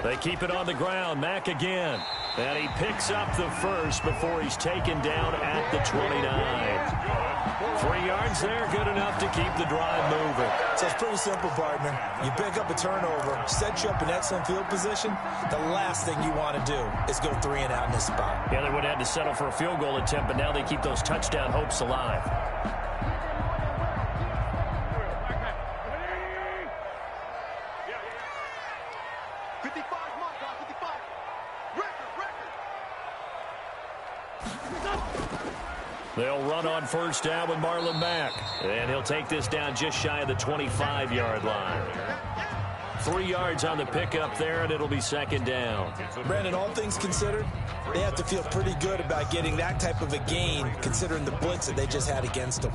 They keep it on the ground. Mack again. And he picks up the first before he's taken down at the 29. 3 yards there, good enough to keep the drive moving.
So it's pretty simple, partner. You pick up a turnover, set you up in excellent field position. The last thing you want to do is go 3 and out in this spot.
Yeah, they would have had to settle for a field goal attempt, but now they keep those touchdown hopes alive. They'll run on first down with Marlon Mack. And he'll take this down just shy of the 25-yard line. 3 yards on the pickup there, and it'll be 2nd down.
Brandon, all things considered, they have to feel pretty good about getting that type of a gain, considering the blitz that they just had against them.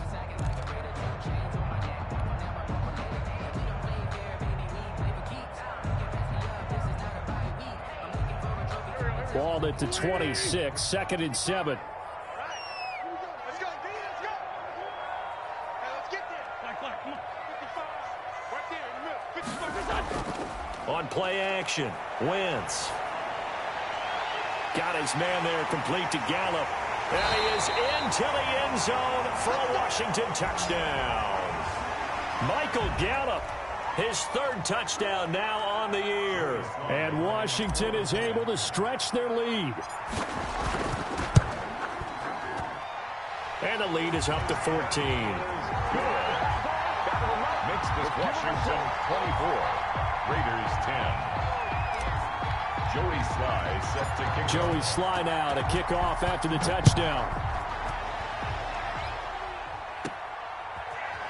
Ball at the 26, 2nd and 7. On play action, Wentz. Got his man there, complete to Gallup. And he is into the end zone for a Washington touchdown. Michael Gallup, his 3rd touchdown now on the year. And Washington is able to stretch their lead. And the lead is up to 14.
Makes this Washington 24. Raiders 10. Joey Sly set to kick.
Joey Sly now to kick off after the touchdown.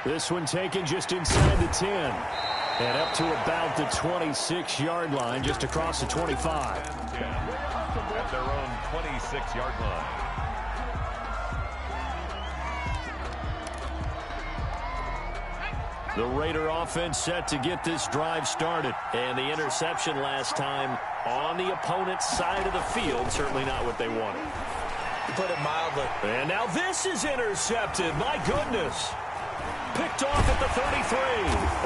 This one taken just inside the 10. And up to about the 26-yard line, just across the 25.
At their own 26-yard line.
The Raider offense set to get this drive started. And the interception last time on the opponent's side of the field, certainly not what they wanted.
To put it mildly.
And now this is intercepted. My goodness. Picked off at the 33.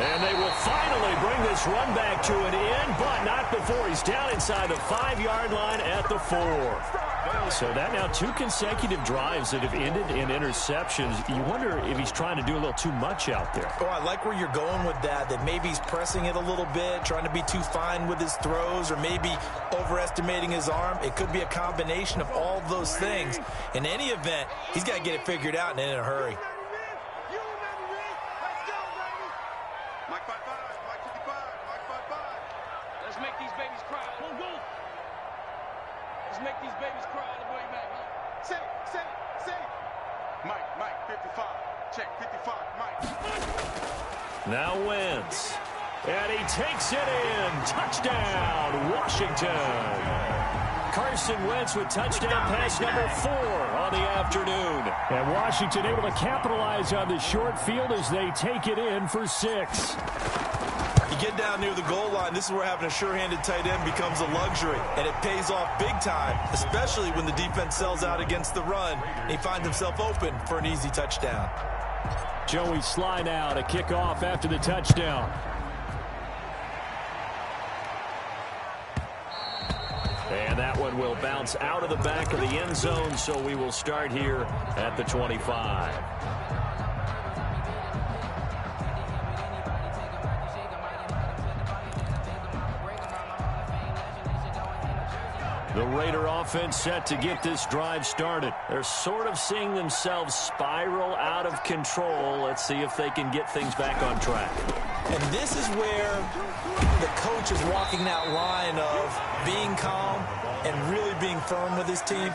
And they will finally bring this run back to an end, but not before he's down inside the 5-yard line at the 4. So that now 2 consecutive drives that have ended in interceptions. You wonder if he's trying to do a little too much out there.
Oh, I like where you're going with that maybe he's pressing it a little bit, trying to be too fine with his throws, or maybe overestimating his arm. It could be a combination of all of those things. In any event, he's got to get it figured out and in a hurry.
Mike 55, Mike 55, Mike 55.
Let's make these babies cry. Go. Let's make these babies cry all the way back.
Say. Mike 55. Check 55, Mike.
Now Wentz. And he takes it in. Touchdown, Washington. Carson Wentz with touchdown pass number 4 on the afternoon. And Washington able to capitalize on the short field as they take it in for 6.
You get down near the goal line, this is where having a sure-handed tight end becomes a luxury, and it pays off big time, especially when the defense sells out against the run. He finds himself open for an easy touchdown.
Joey Sly now to kick off after the touchdown. And that one will bounce out of the back of the end zone, so we will start here at the 25. The Raider offense set to get this drive started. They're sort of seeing themselves spiral out of control. Let's see if they can get things back on track.
And this is where the coach is walking that line of being calm and really being firm with his team.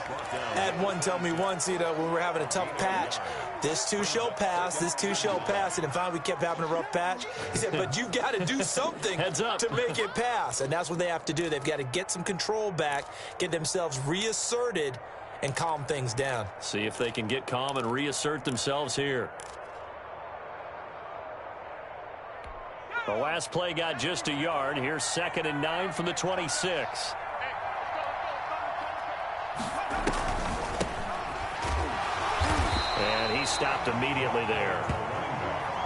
I had one tell me once, when we were having a tough patch, this too shall pass, this too shall pass. And finally we kept having a rough patch. He said, but you've got to do something
Heads up.
to make it pass. And that's what they have to do. They've got to get some control back, get themselves reasserted, and calm things down.
See if they can get calm and reassert themselves here. The last play got just a yard. Here's 2nd and 9 from the 26. And he stopped immediately there.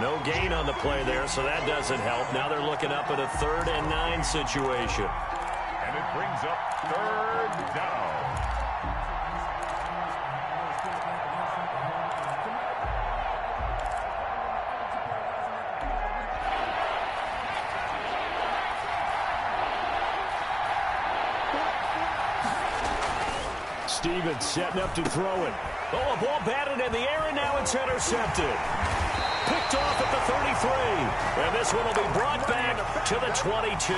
No gain on the play there, so that doesn't help. Now they're looking up at a 3rd and 9 situation.
And it brings up 3rd down.
Stevens setting up to throw it. Oh, a ball batted in the air, and now it's intercepted. Picked off at the 33. And this one will be brought back to the 22.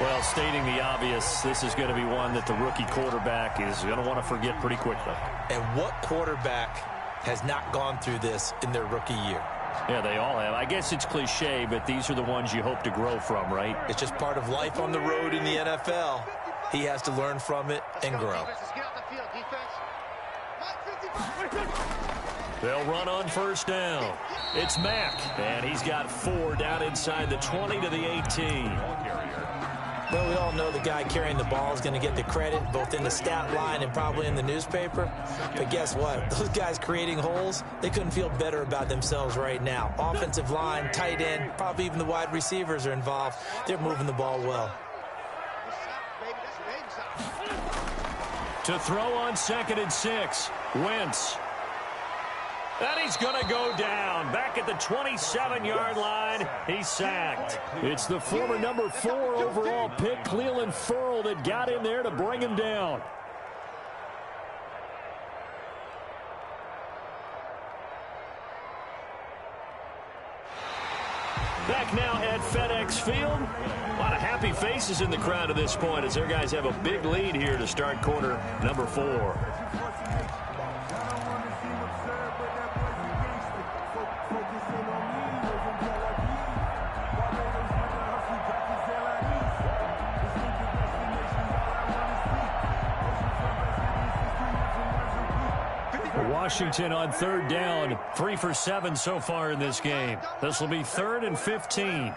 Well, stating the obvious, this is going to be one that the rookie quarterback is going to want to forget pretty quickly.
And what quarterback has not gone through this in their rookie year?
Yeah, they all have. I guess it's cliche, but these are the ones you hope to grow from, right?
It's just part of life on the road in the NFL. He has to learn from it and grow.
They'll run on 1st down. It's Mack, and he's got 4 down inside the 20 to the 18.
Well, we all know the guy carrying the ball is going to get the credit, both in the stat line and probably in the newspaper. But guess what? Those guys creating holes, they couldn't feel better about themselves right now. Offensive line, tight end, probably even the wide receivers are involved. They're moving the ball well.
To throw on 2nd and 6, Wentz. And he's going to go down. Back at the 27-yard line, he's sacked. It's the former number 4 overall pick, Cleveland Ferrell, that got in there to bring him down. Back now at FedEx Field. A lot of happy faces in the crowd at this point as their guys have a big lead here to start quarter number 4. Washington on 3rd down, 3 for 7 so far in this game. This will be 3rd and 15.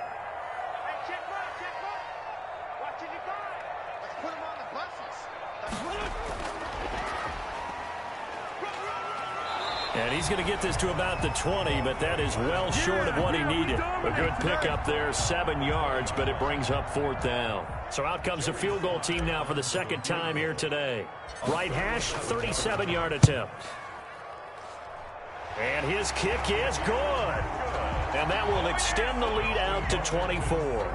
And he's going to get this to about the 20, but that is well short of what he needed. A good pickup there, 7 yards, but it brings up 4th down. So out comes the field goal team now for the second time here today. Right hash, 37-yard attempt. And his kick is good. And that will extend the lead out to 24.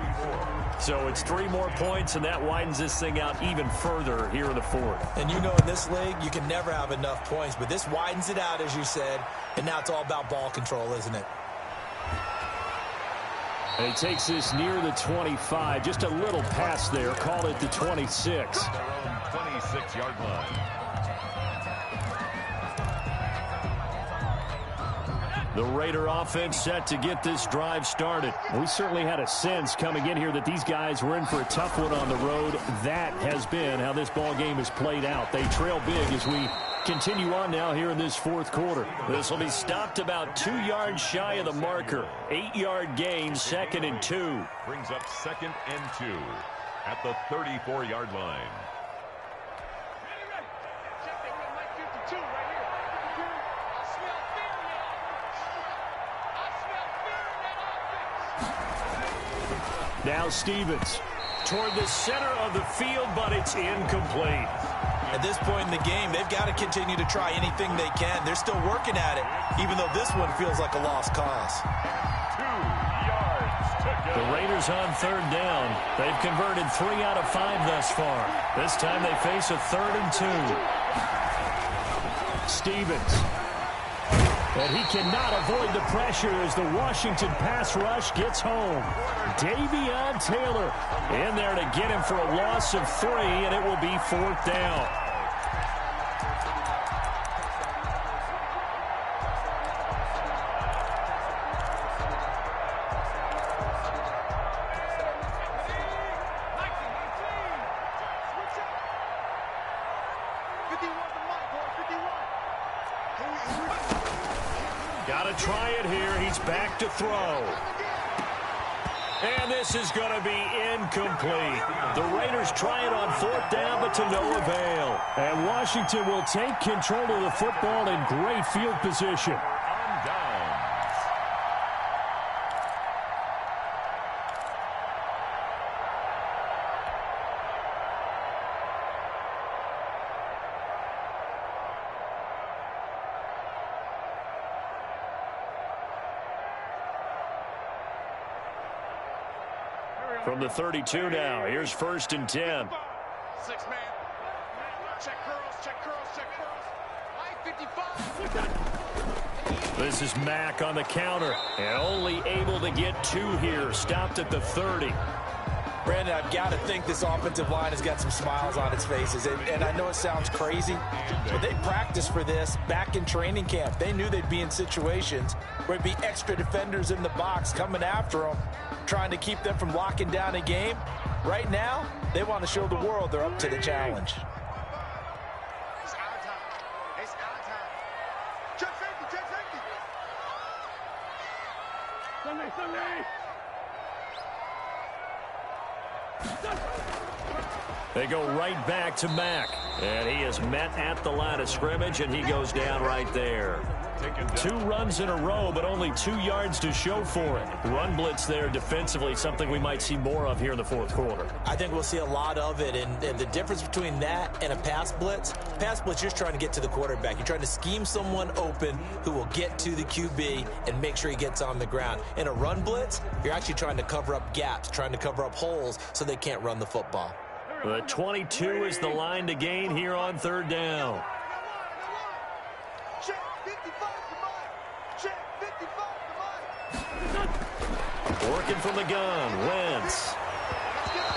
So it's 3 more points, and that widens this thing out even further here in the 4th.
And you know, in this league, you can never have enough points, but this widens it out, as you said, and now it's all about ball control, isn't it?
And he takes this near the 25, just a little pass there, called it the 26.
Their own 26-yard line.
The Raider offense set to get this drive started. We certainly had a sense coming in here that these guys were in for a tough one on the road. That has been how this ball game has played out. They trail big as we continue on now here in this 4th quarter. This will be stopped about 2 yards shy of the marker. 8-yard gain, 2nd and 2.
Brings up 2nd and 2 at the 34-yard line.
Now Stevens toward the center of the field, but it's incomplete.
At this point in the game, they've got to continue to try anything they can. They're still working at it, even though this one feels like a lost cause.
2 yards to go.
The Raiders on 3rd down. They've converted 3 out of 5 thus far. This time they face a 3rd and 2. Stevens. And he cannot avoid the pressure as the Washington pass rush gets home. Davion Taylor in there to get him for a loss of 3, and it will be 4th down. Got to try it here. He's back to throw. And this is going to be incomplete. The Raiders try it on 4th down, but to no avail. And Washington will take control of the football in great field position.
On downs.
From the 32 now, here's 1st and 10.
6-man. Check curls, check curls, check curls. I-55.
This is Mack on the counter, and only able to get 2 here. Stopped at the 30.
Brandon, I've got to think this offensive line has got some smiles on its faces. And I know it sounds crazy, but they practiced for this back in training camp. They knew they'd be in situations where it'd be extra defenders in the box coming after them, trying to keep them from locking down a game. Right now, they want to show the world they're up to the challenge.
It's our time. It's our time. Check safety, check safety. Sunday.
They go right back to Mack. And he is met at the line of scrimmage, and he goes down right there. 2 runs in a row, but only 2 yards to show for it. Run blitz there defensively, something we might see more of here in the 4th quarter.
I think we'll see a lot of it, and the difference between that and a pass blitz, you're just trying to get to the quarterback. You're trying to scheme someone open who will get to the QB and make sure he gets on the ground. In a run blitz, you're actually trying to cover up gaps, trying to cover up holes so they can't run the football.
The 22 is the line to gain here on 3rd down.
Check 55 to mine. Check 55 to mine.
Working from the gun, Wentz.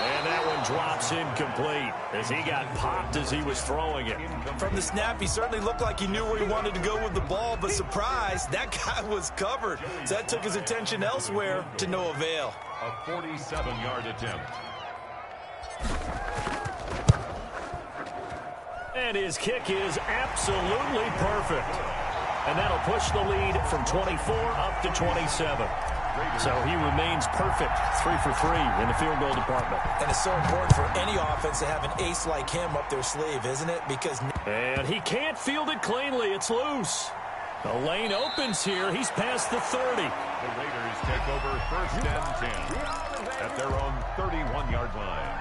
And that one drops incomplete as he got popped as he was throwing it.
From the snap, he certainly looked like he knew where he wanted to go with the ball, but surprise, that guy was covered. So that took his attention elsewhere to no avail.
A 47-yard attempt.
And his kick is absolutely perfect. And that'll push the lead from 24 up to 27. So he remains perfect, 3 for 3 in the field goal department.
And it's so important for any offense to have an ace like him up their sleeve, isn't it? Because
and he can't field it cleanly. It's loose. The lane opens here. He's past the 30.
The Raiders take over 1st and 10 at their own 31-yard line.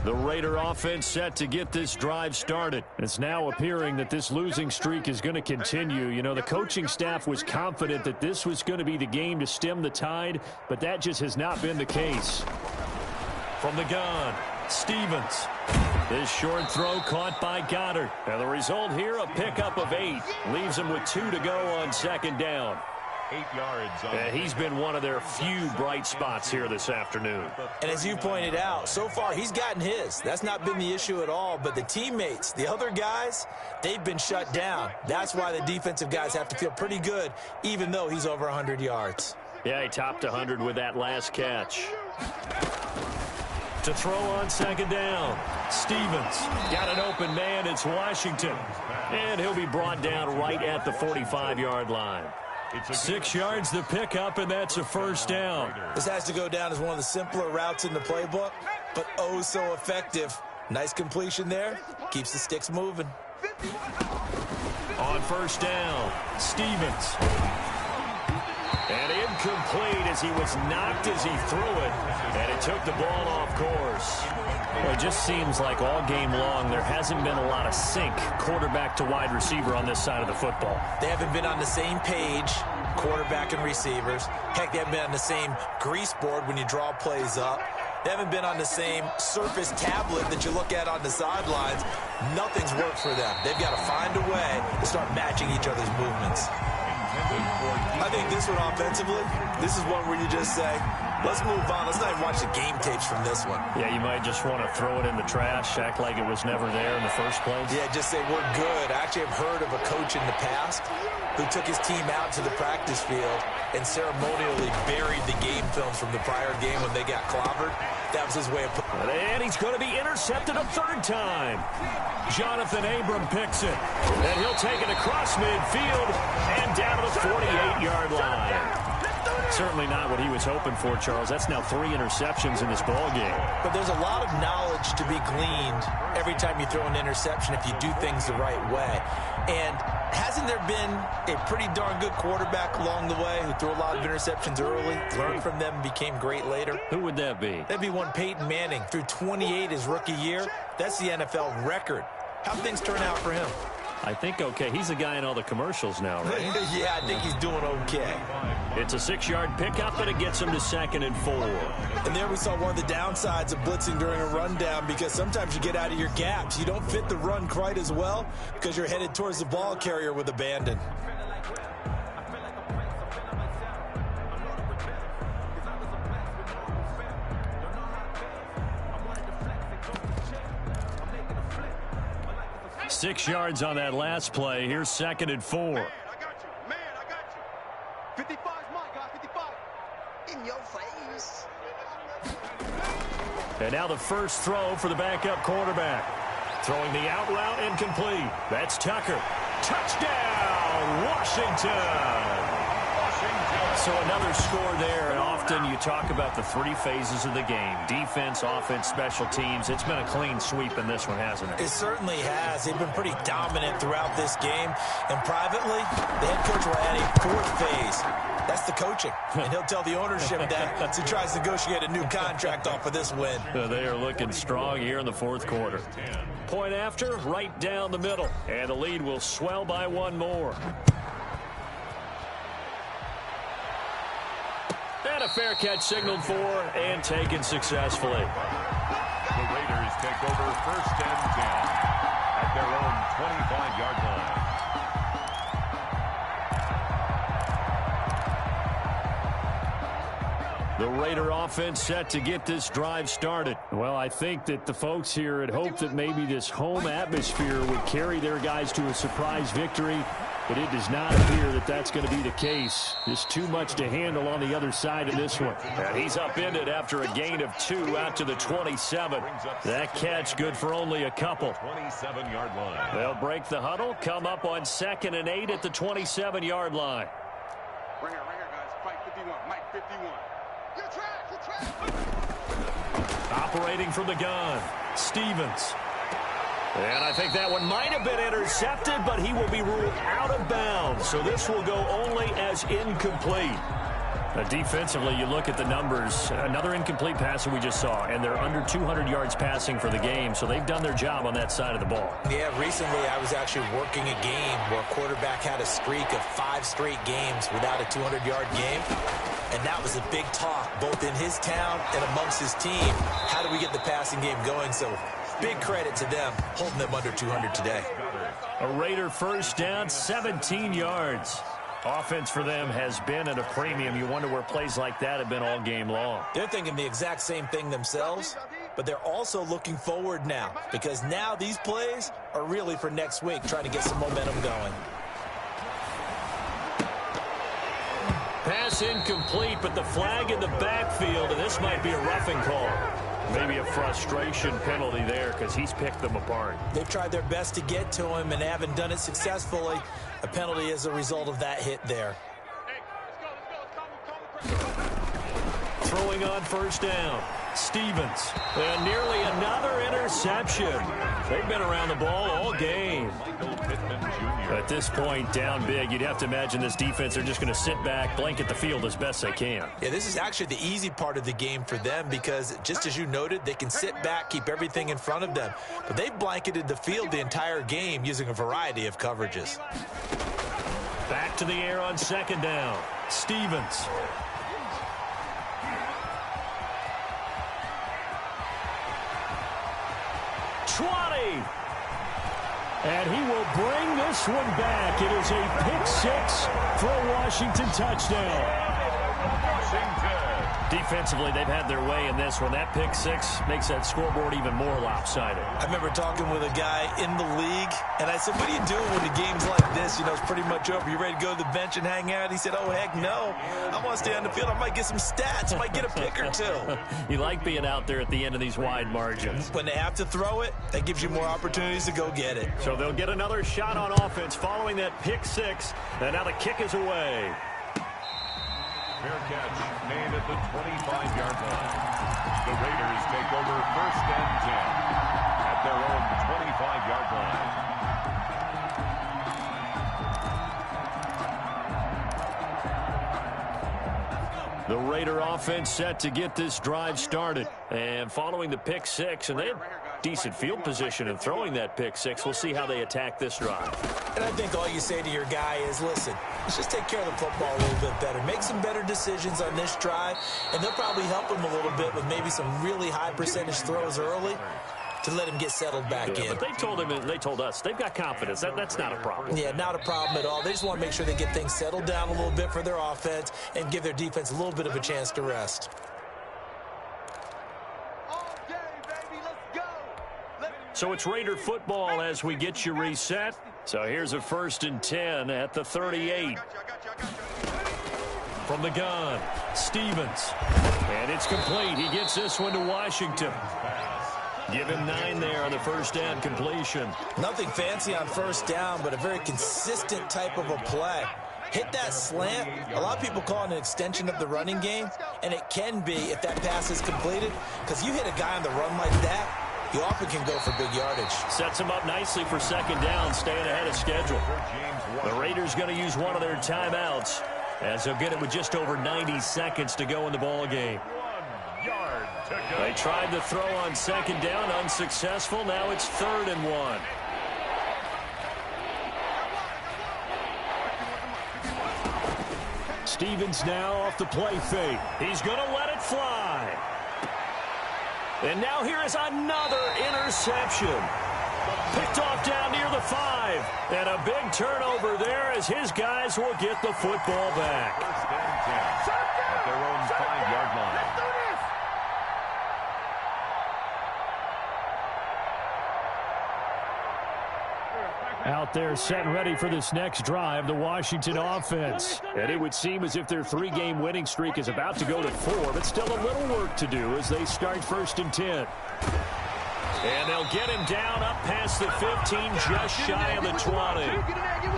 The Raider offense set to get this drive started. It's now appearing that this losing streak is going to continue. You know, the coaching staff was confident that this was going to be the game to stem the tide, but that just has not been the case. From the gun, Stevens. This short throw caught by Goddard. And the result here, a pickup of 8. Leaves him with 2 to go on 2nd down.
8 yards.
He's been one of their few bright spots here this afternoon.
And as you pointed out, so far he's gotten his. That's not been the issue at all. But the teammates, the other guys, they've been shut down. That's why the defensive guys have to feel pretty good, even though he's over 100 yards.
Yeah, he topped 100 with that last catch. To throw on 2nd down. Stevens got an open man. It's Washington. And he'll be brought down right at the 45-yard line. 6 yards the pickup, and that's a 1st down.
This has to go down as one of the simpler routes in the playbook, but oh so effective. Nice completion there. Keeps the sticks moving.
On 1st down, Stevens. And incomplete as he was knocked as he threw it, and it took the ball off course. Well, it just seems like all game long there hasn't been a lot of sync quarterback to wide receiver on this side of the football.
They haven't been on the same page, quarterback and receivers. Heck, they haven't been on the same grease board when you draw plays up. They haven't been on the same surface tablet that you look at on the sidelines. Nothing's worked for them. They've got to find a way to start matching each other's movements. I think this one offensively, this is one where you just say, let's move on. Let's not even watch the game tapes from this one.
Yeah, you might just want to throw it in the trash, act like it was never there in the first place.
Yeah, just say we're good. I actually have heard of a coach in the past who took his team out to the practice field and ceremonially buried the game film from the prior game when they got clobbered. That was his way of putting it.
And he's going to be intercepted a 3rd time. Jonathan Abram picks it. And he'll take it across midfield and down to the 48-yard line. Certainly not what he was hoping for, Charles. That's now 3 interceptions in this ball game.
But there's a lot of knowledge to be gleaned every time you throw an interception if you do things the right way. And hasn't there been a pretty darn good quarterback along the way who threw a lot of interceptions early, learned from them, and became great later?
Who would that be?
That'd be one Peyton Manning. Threw 28 his rookie year. That's the NFL record. How'd things turn out for him?
I think okay. He's the guy in all the commercials now, right?
Yeah, I think he's doing okay.
It's a 6-yard pickup, and it gets him to 2nd and 4.
And there we saw one of the downsides of blitzing during a rundown, because sometimes you get out of your gaps. You don't fit the run quite as well because you're headed towards the ball carrier with abandon.
Six yards on that last play. Here's 2nd and 4.
Man, I got you. 55 is my guy, 55. In your face.
And now the first throw for the backup quarterback. Throwing the out route incomplete. That's Tucker. Touchdown, Washington. So another score there, and often you talk about the 3 phases of the game. Defense, offense, special teams. It's been a clean sweep in this one, hasn't it?
It certainly has. They've been pretty dominant throughout this game. And privately, the head coach will add a 4th phase. That's the coaching. And he'll tell the ownership that as he tries to negotiate a new contract off of this win.
They are looking strong here in the 4th quarter. Point after, right down the middle. And the lead will swell by 1 more. And a fair catch signaled for and taken successfully.
The Raiders take over 1st and 10 at their own 25-yard line.
The Raider offense set to get this drive started. Well, I think that the folks here had hoped that maybe this home atmosphere would carry their guys to a surprise victory, but it does not appear that that's going to be the case. Just too much to handle on the other side of this one. And he's upended after a gain of 2 out to the 27. That catch good for only a couple.
27-yard line.
They'll break the huddle, come up on 2nd and 8 at the 27-yard line.
Right here, guys. Fight 51. Mike 51.
Operating from the gun, Stevens. And I think that one might have been intercepted, but he will be ruled out of bounds. So this will go only as incomplete. Defensively, you look at the numbers. Another incomplete pass that we just saw, and they're under 200 yards passing for the game, so they've done their job on that side of the ball.
Yeah, recently I was actually working a game where a quarterback had a streak of 5 straight games without a 200-yard game, and that was a big talk, both in his town and amongst his team. How do we get the passing game going? So big credit to them, holding them under 200 today.
A Raider first down, 17 yards. Offense for them has been at a premium. You wonder where plays like that have been all game long.
They're thinking the exact same thing themselves, but they're also looking forward now, because now these plays are really for next week, trying to get some momentum going.
Pass incomplete, but the flag in the backfield, and this might be a roughing call. Maybe a frustration penalty there because he's picked them apart.
They've tried their best to get to him and haven't done it successfully. A penalty as a result of that hit there.
Throwing on first down, Stevens. And nearly another interception. They've been around the ball all game. At this point, down big, you'd have to imagine this defense, they're just going to sit back, blanket the field as best they can.
Yeah, this is actually the easy part of the game for them because, just as you noted, they can sit back, keep everything in front of them. But they've blanketed the field the entire game using a variety of coverages.
Back to the air on second down. Stevens. And he will bring this one back. It is a pick-6 for a Washington touchdown. Defensively, they've had their way in this one. That pick-6 makes that scoreboard even more lopsided.
I remember talking with a guy in the league, and I said, what are you doing when the game's like this? You know, it's pretty much over. You ready to go to the bench and hang out? He said, oh, heck no. I want to stay on the field. I might get some stats. I might get a pick or two.
You like being out there at the end of these wide margins.
When they have to throw it, that gives you more opportunities to go get it.
So they'll get another shot on offense following that pick-6, and now the kick is away.
Fair catch made at the 25-yard line. The Raiders take over first and 10 at their own 25-yard line.
The Raider offense set to get this drive started. And following the pick-6, and they had decent field position in throwing that pick-6. We'll see how they attack this drive.
And I think all you say to your guy is, listen, let's just take care of the football a little bit better. Make some better decisions on this drive, and they'll probably help him a little bit with maybe some really high percentage throws early to let him get settled back in.
But they told him, and they told us, they've got confidence. That's not a problem.
Yeah, not a problem at all. They just want to make sure they get things settled down a little bit for their offense and give their defense a little bit of a chance to rest.
So it's Raider football as we get you reset. So here's a first and 10 at the 38. From the gun, Stevens. And it's complete. He gets this one to Washington. Give him 9 there on the first down completion.
Nothing fancy on first down, but a very consistent type of a play. Hit that slant. A lot of people call it an extension of the running game, and it can be if that pass is completed, because you hit a guy on the run like that, you often can go for big yardage.
Sets him up nicely for second down, staying ahead of schedule. The Raiders going to use one of their timeouts, as they'll get it with just over 90 seconds to go in the ball game.
1 yard to go.
They tried to throw on second down, unsuccessful. Now it's 3rd and 1. Stevens now off the play fake. He's going to let it fly. And now here is another interception. Picked off down near the 5. And a big turnover there as his guys will get the football back.
First and 10 at their own 5-yard line.
Out there set and ready for this next drive, the Washington offense. And it would seem as if their 3-game winning streak is about to go to 4, but still a little work to do as they start first and 10. And they'll get him down up past the 15, just shy of the 20.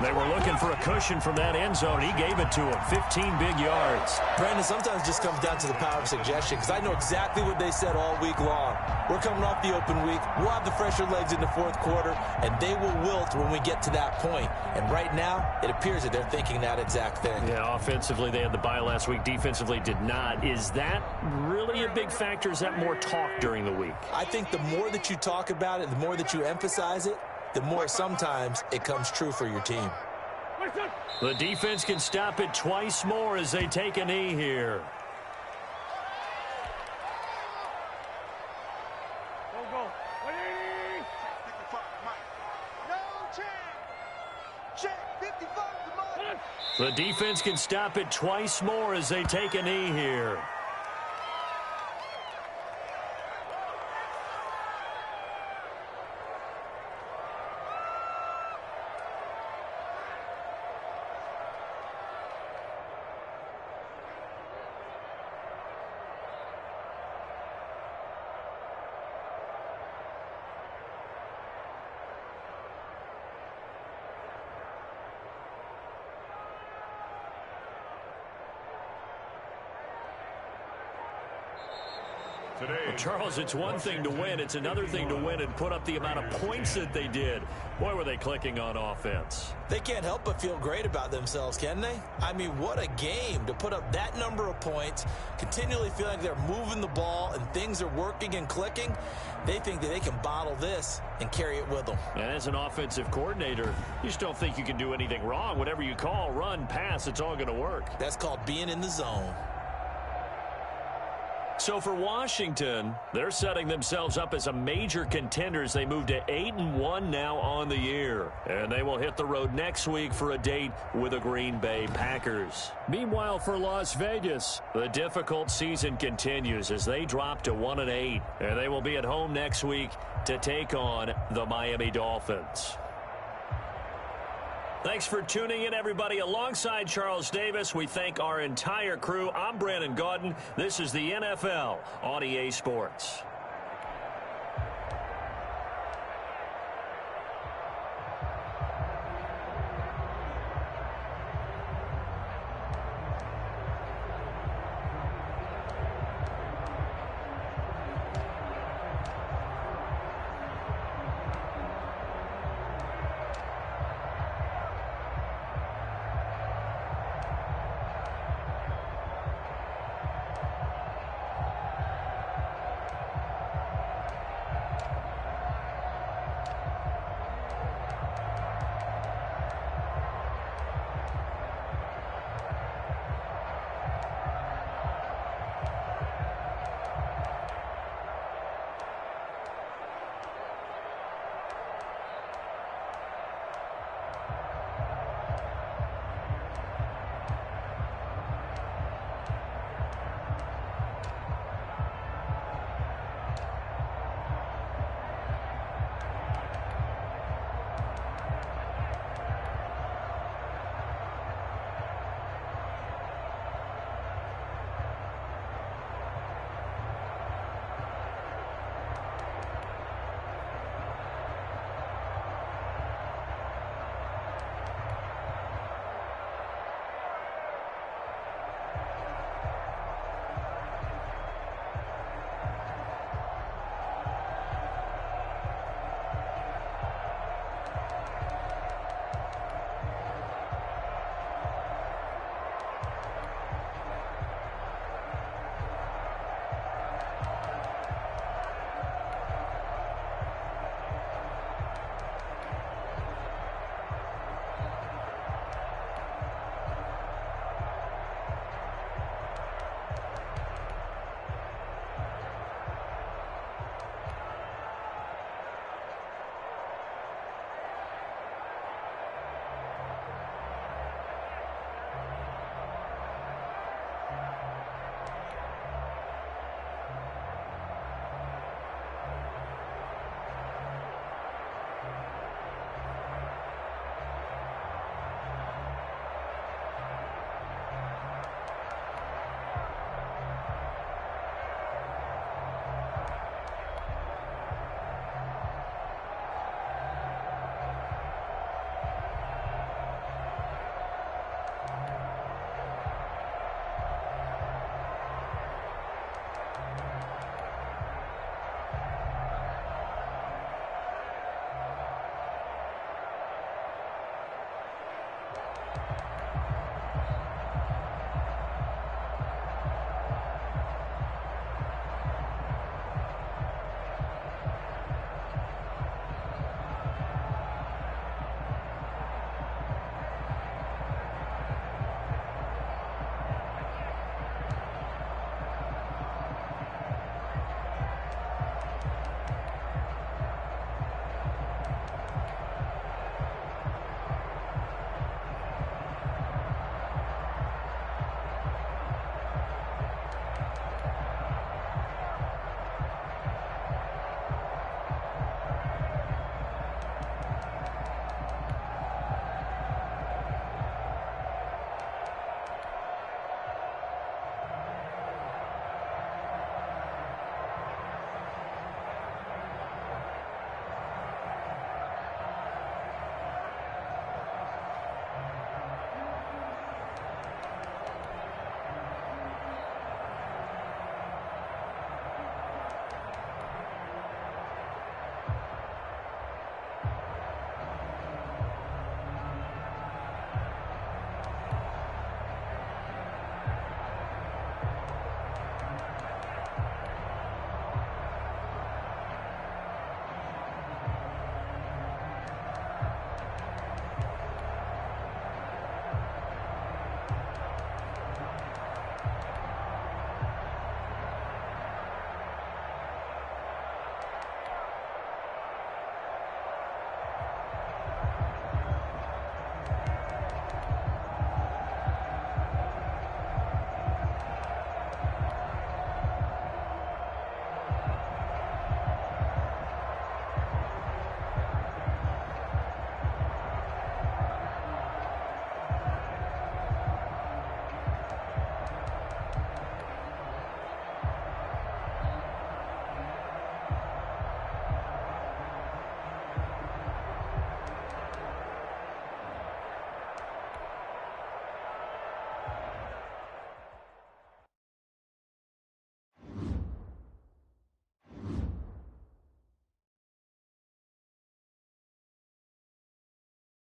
They were looking for a cushion from that end zone. He gave it to him, 15 big yards.
Brandon, sometimes it just comes down to the power of suggestion, because I know exactly what they said all week long. We're coming off the open week. We'll have the fresher legs in the fourth quarter, and they will wilt when we get to that point. And right now, it appears that they're thinking that exact thing.
Yeah, offensively, they had the bye last week. Defensively, did not. Is that really a big factor? Is that more talk during the week?
I think the more that you talk about it, the more that you emphasize it, the more sometimes it comes true for your team.
The defense can stop it twice more as they take a knee here.
Go.
Check 55, Mike.
The defense can stop it twice more as they take a knee here. Well, Charles, it's one thing to win. It's another thing to win and put up the amount of points that they did. Boy, were they clicking on offense.
They can't help but feel great about themselves, can they? I mean, what a game to put up that number of points, continually feeling like they're moving the ball and things are working and clicking. They think that they can bottle this and carry it with them.
And as an offensive coordinator, you just don't think you can do anything wrong. Whatever you call, run, pass, it's all going to work.
That's called being in the zone.
So for Washington, they're setting themselves up as a major contender as they move to 8-1 now on the year. And they will hit the road next week for a date with the Green Bay Packers. Meanwhile, for Las Vegas, the difficult season continues as they drop to 1-8. And they will be at home next week to take on the Miami Dolphins. Thanks for tuning in, everybody. Alongside Charles Davis, we thank our entire crew. I'm Brandon Gaudin. This is the NFL on EA Sports.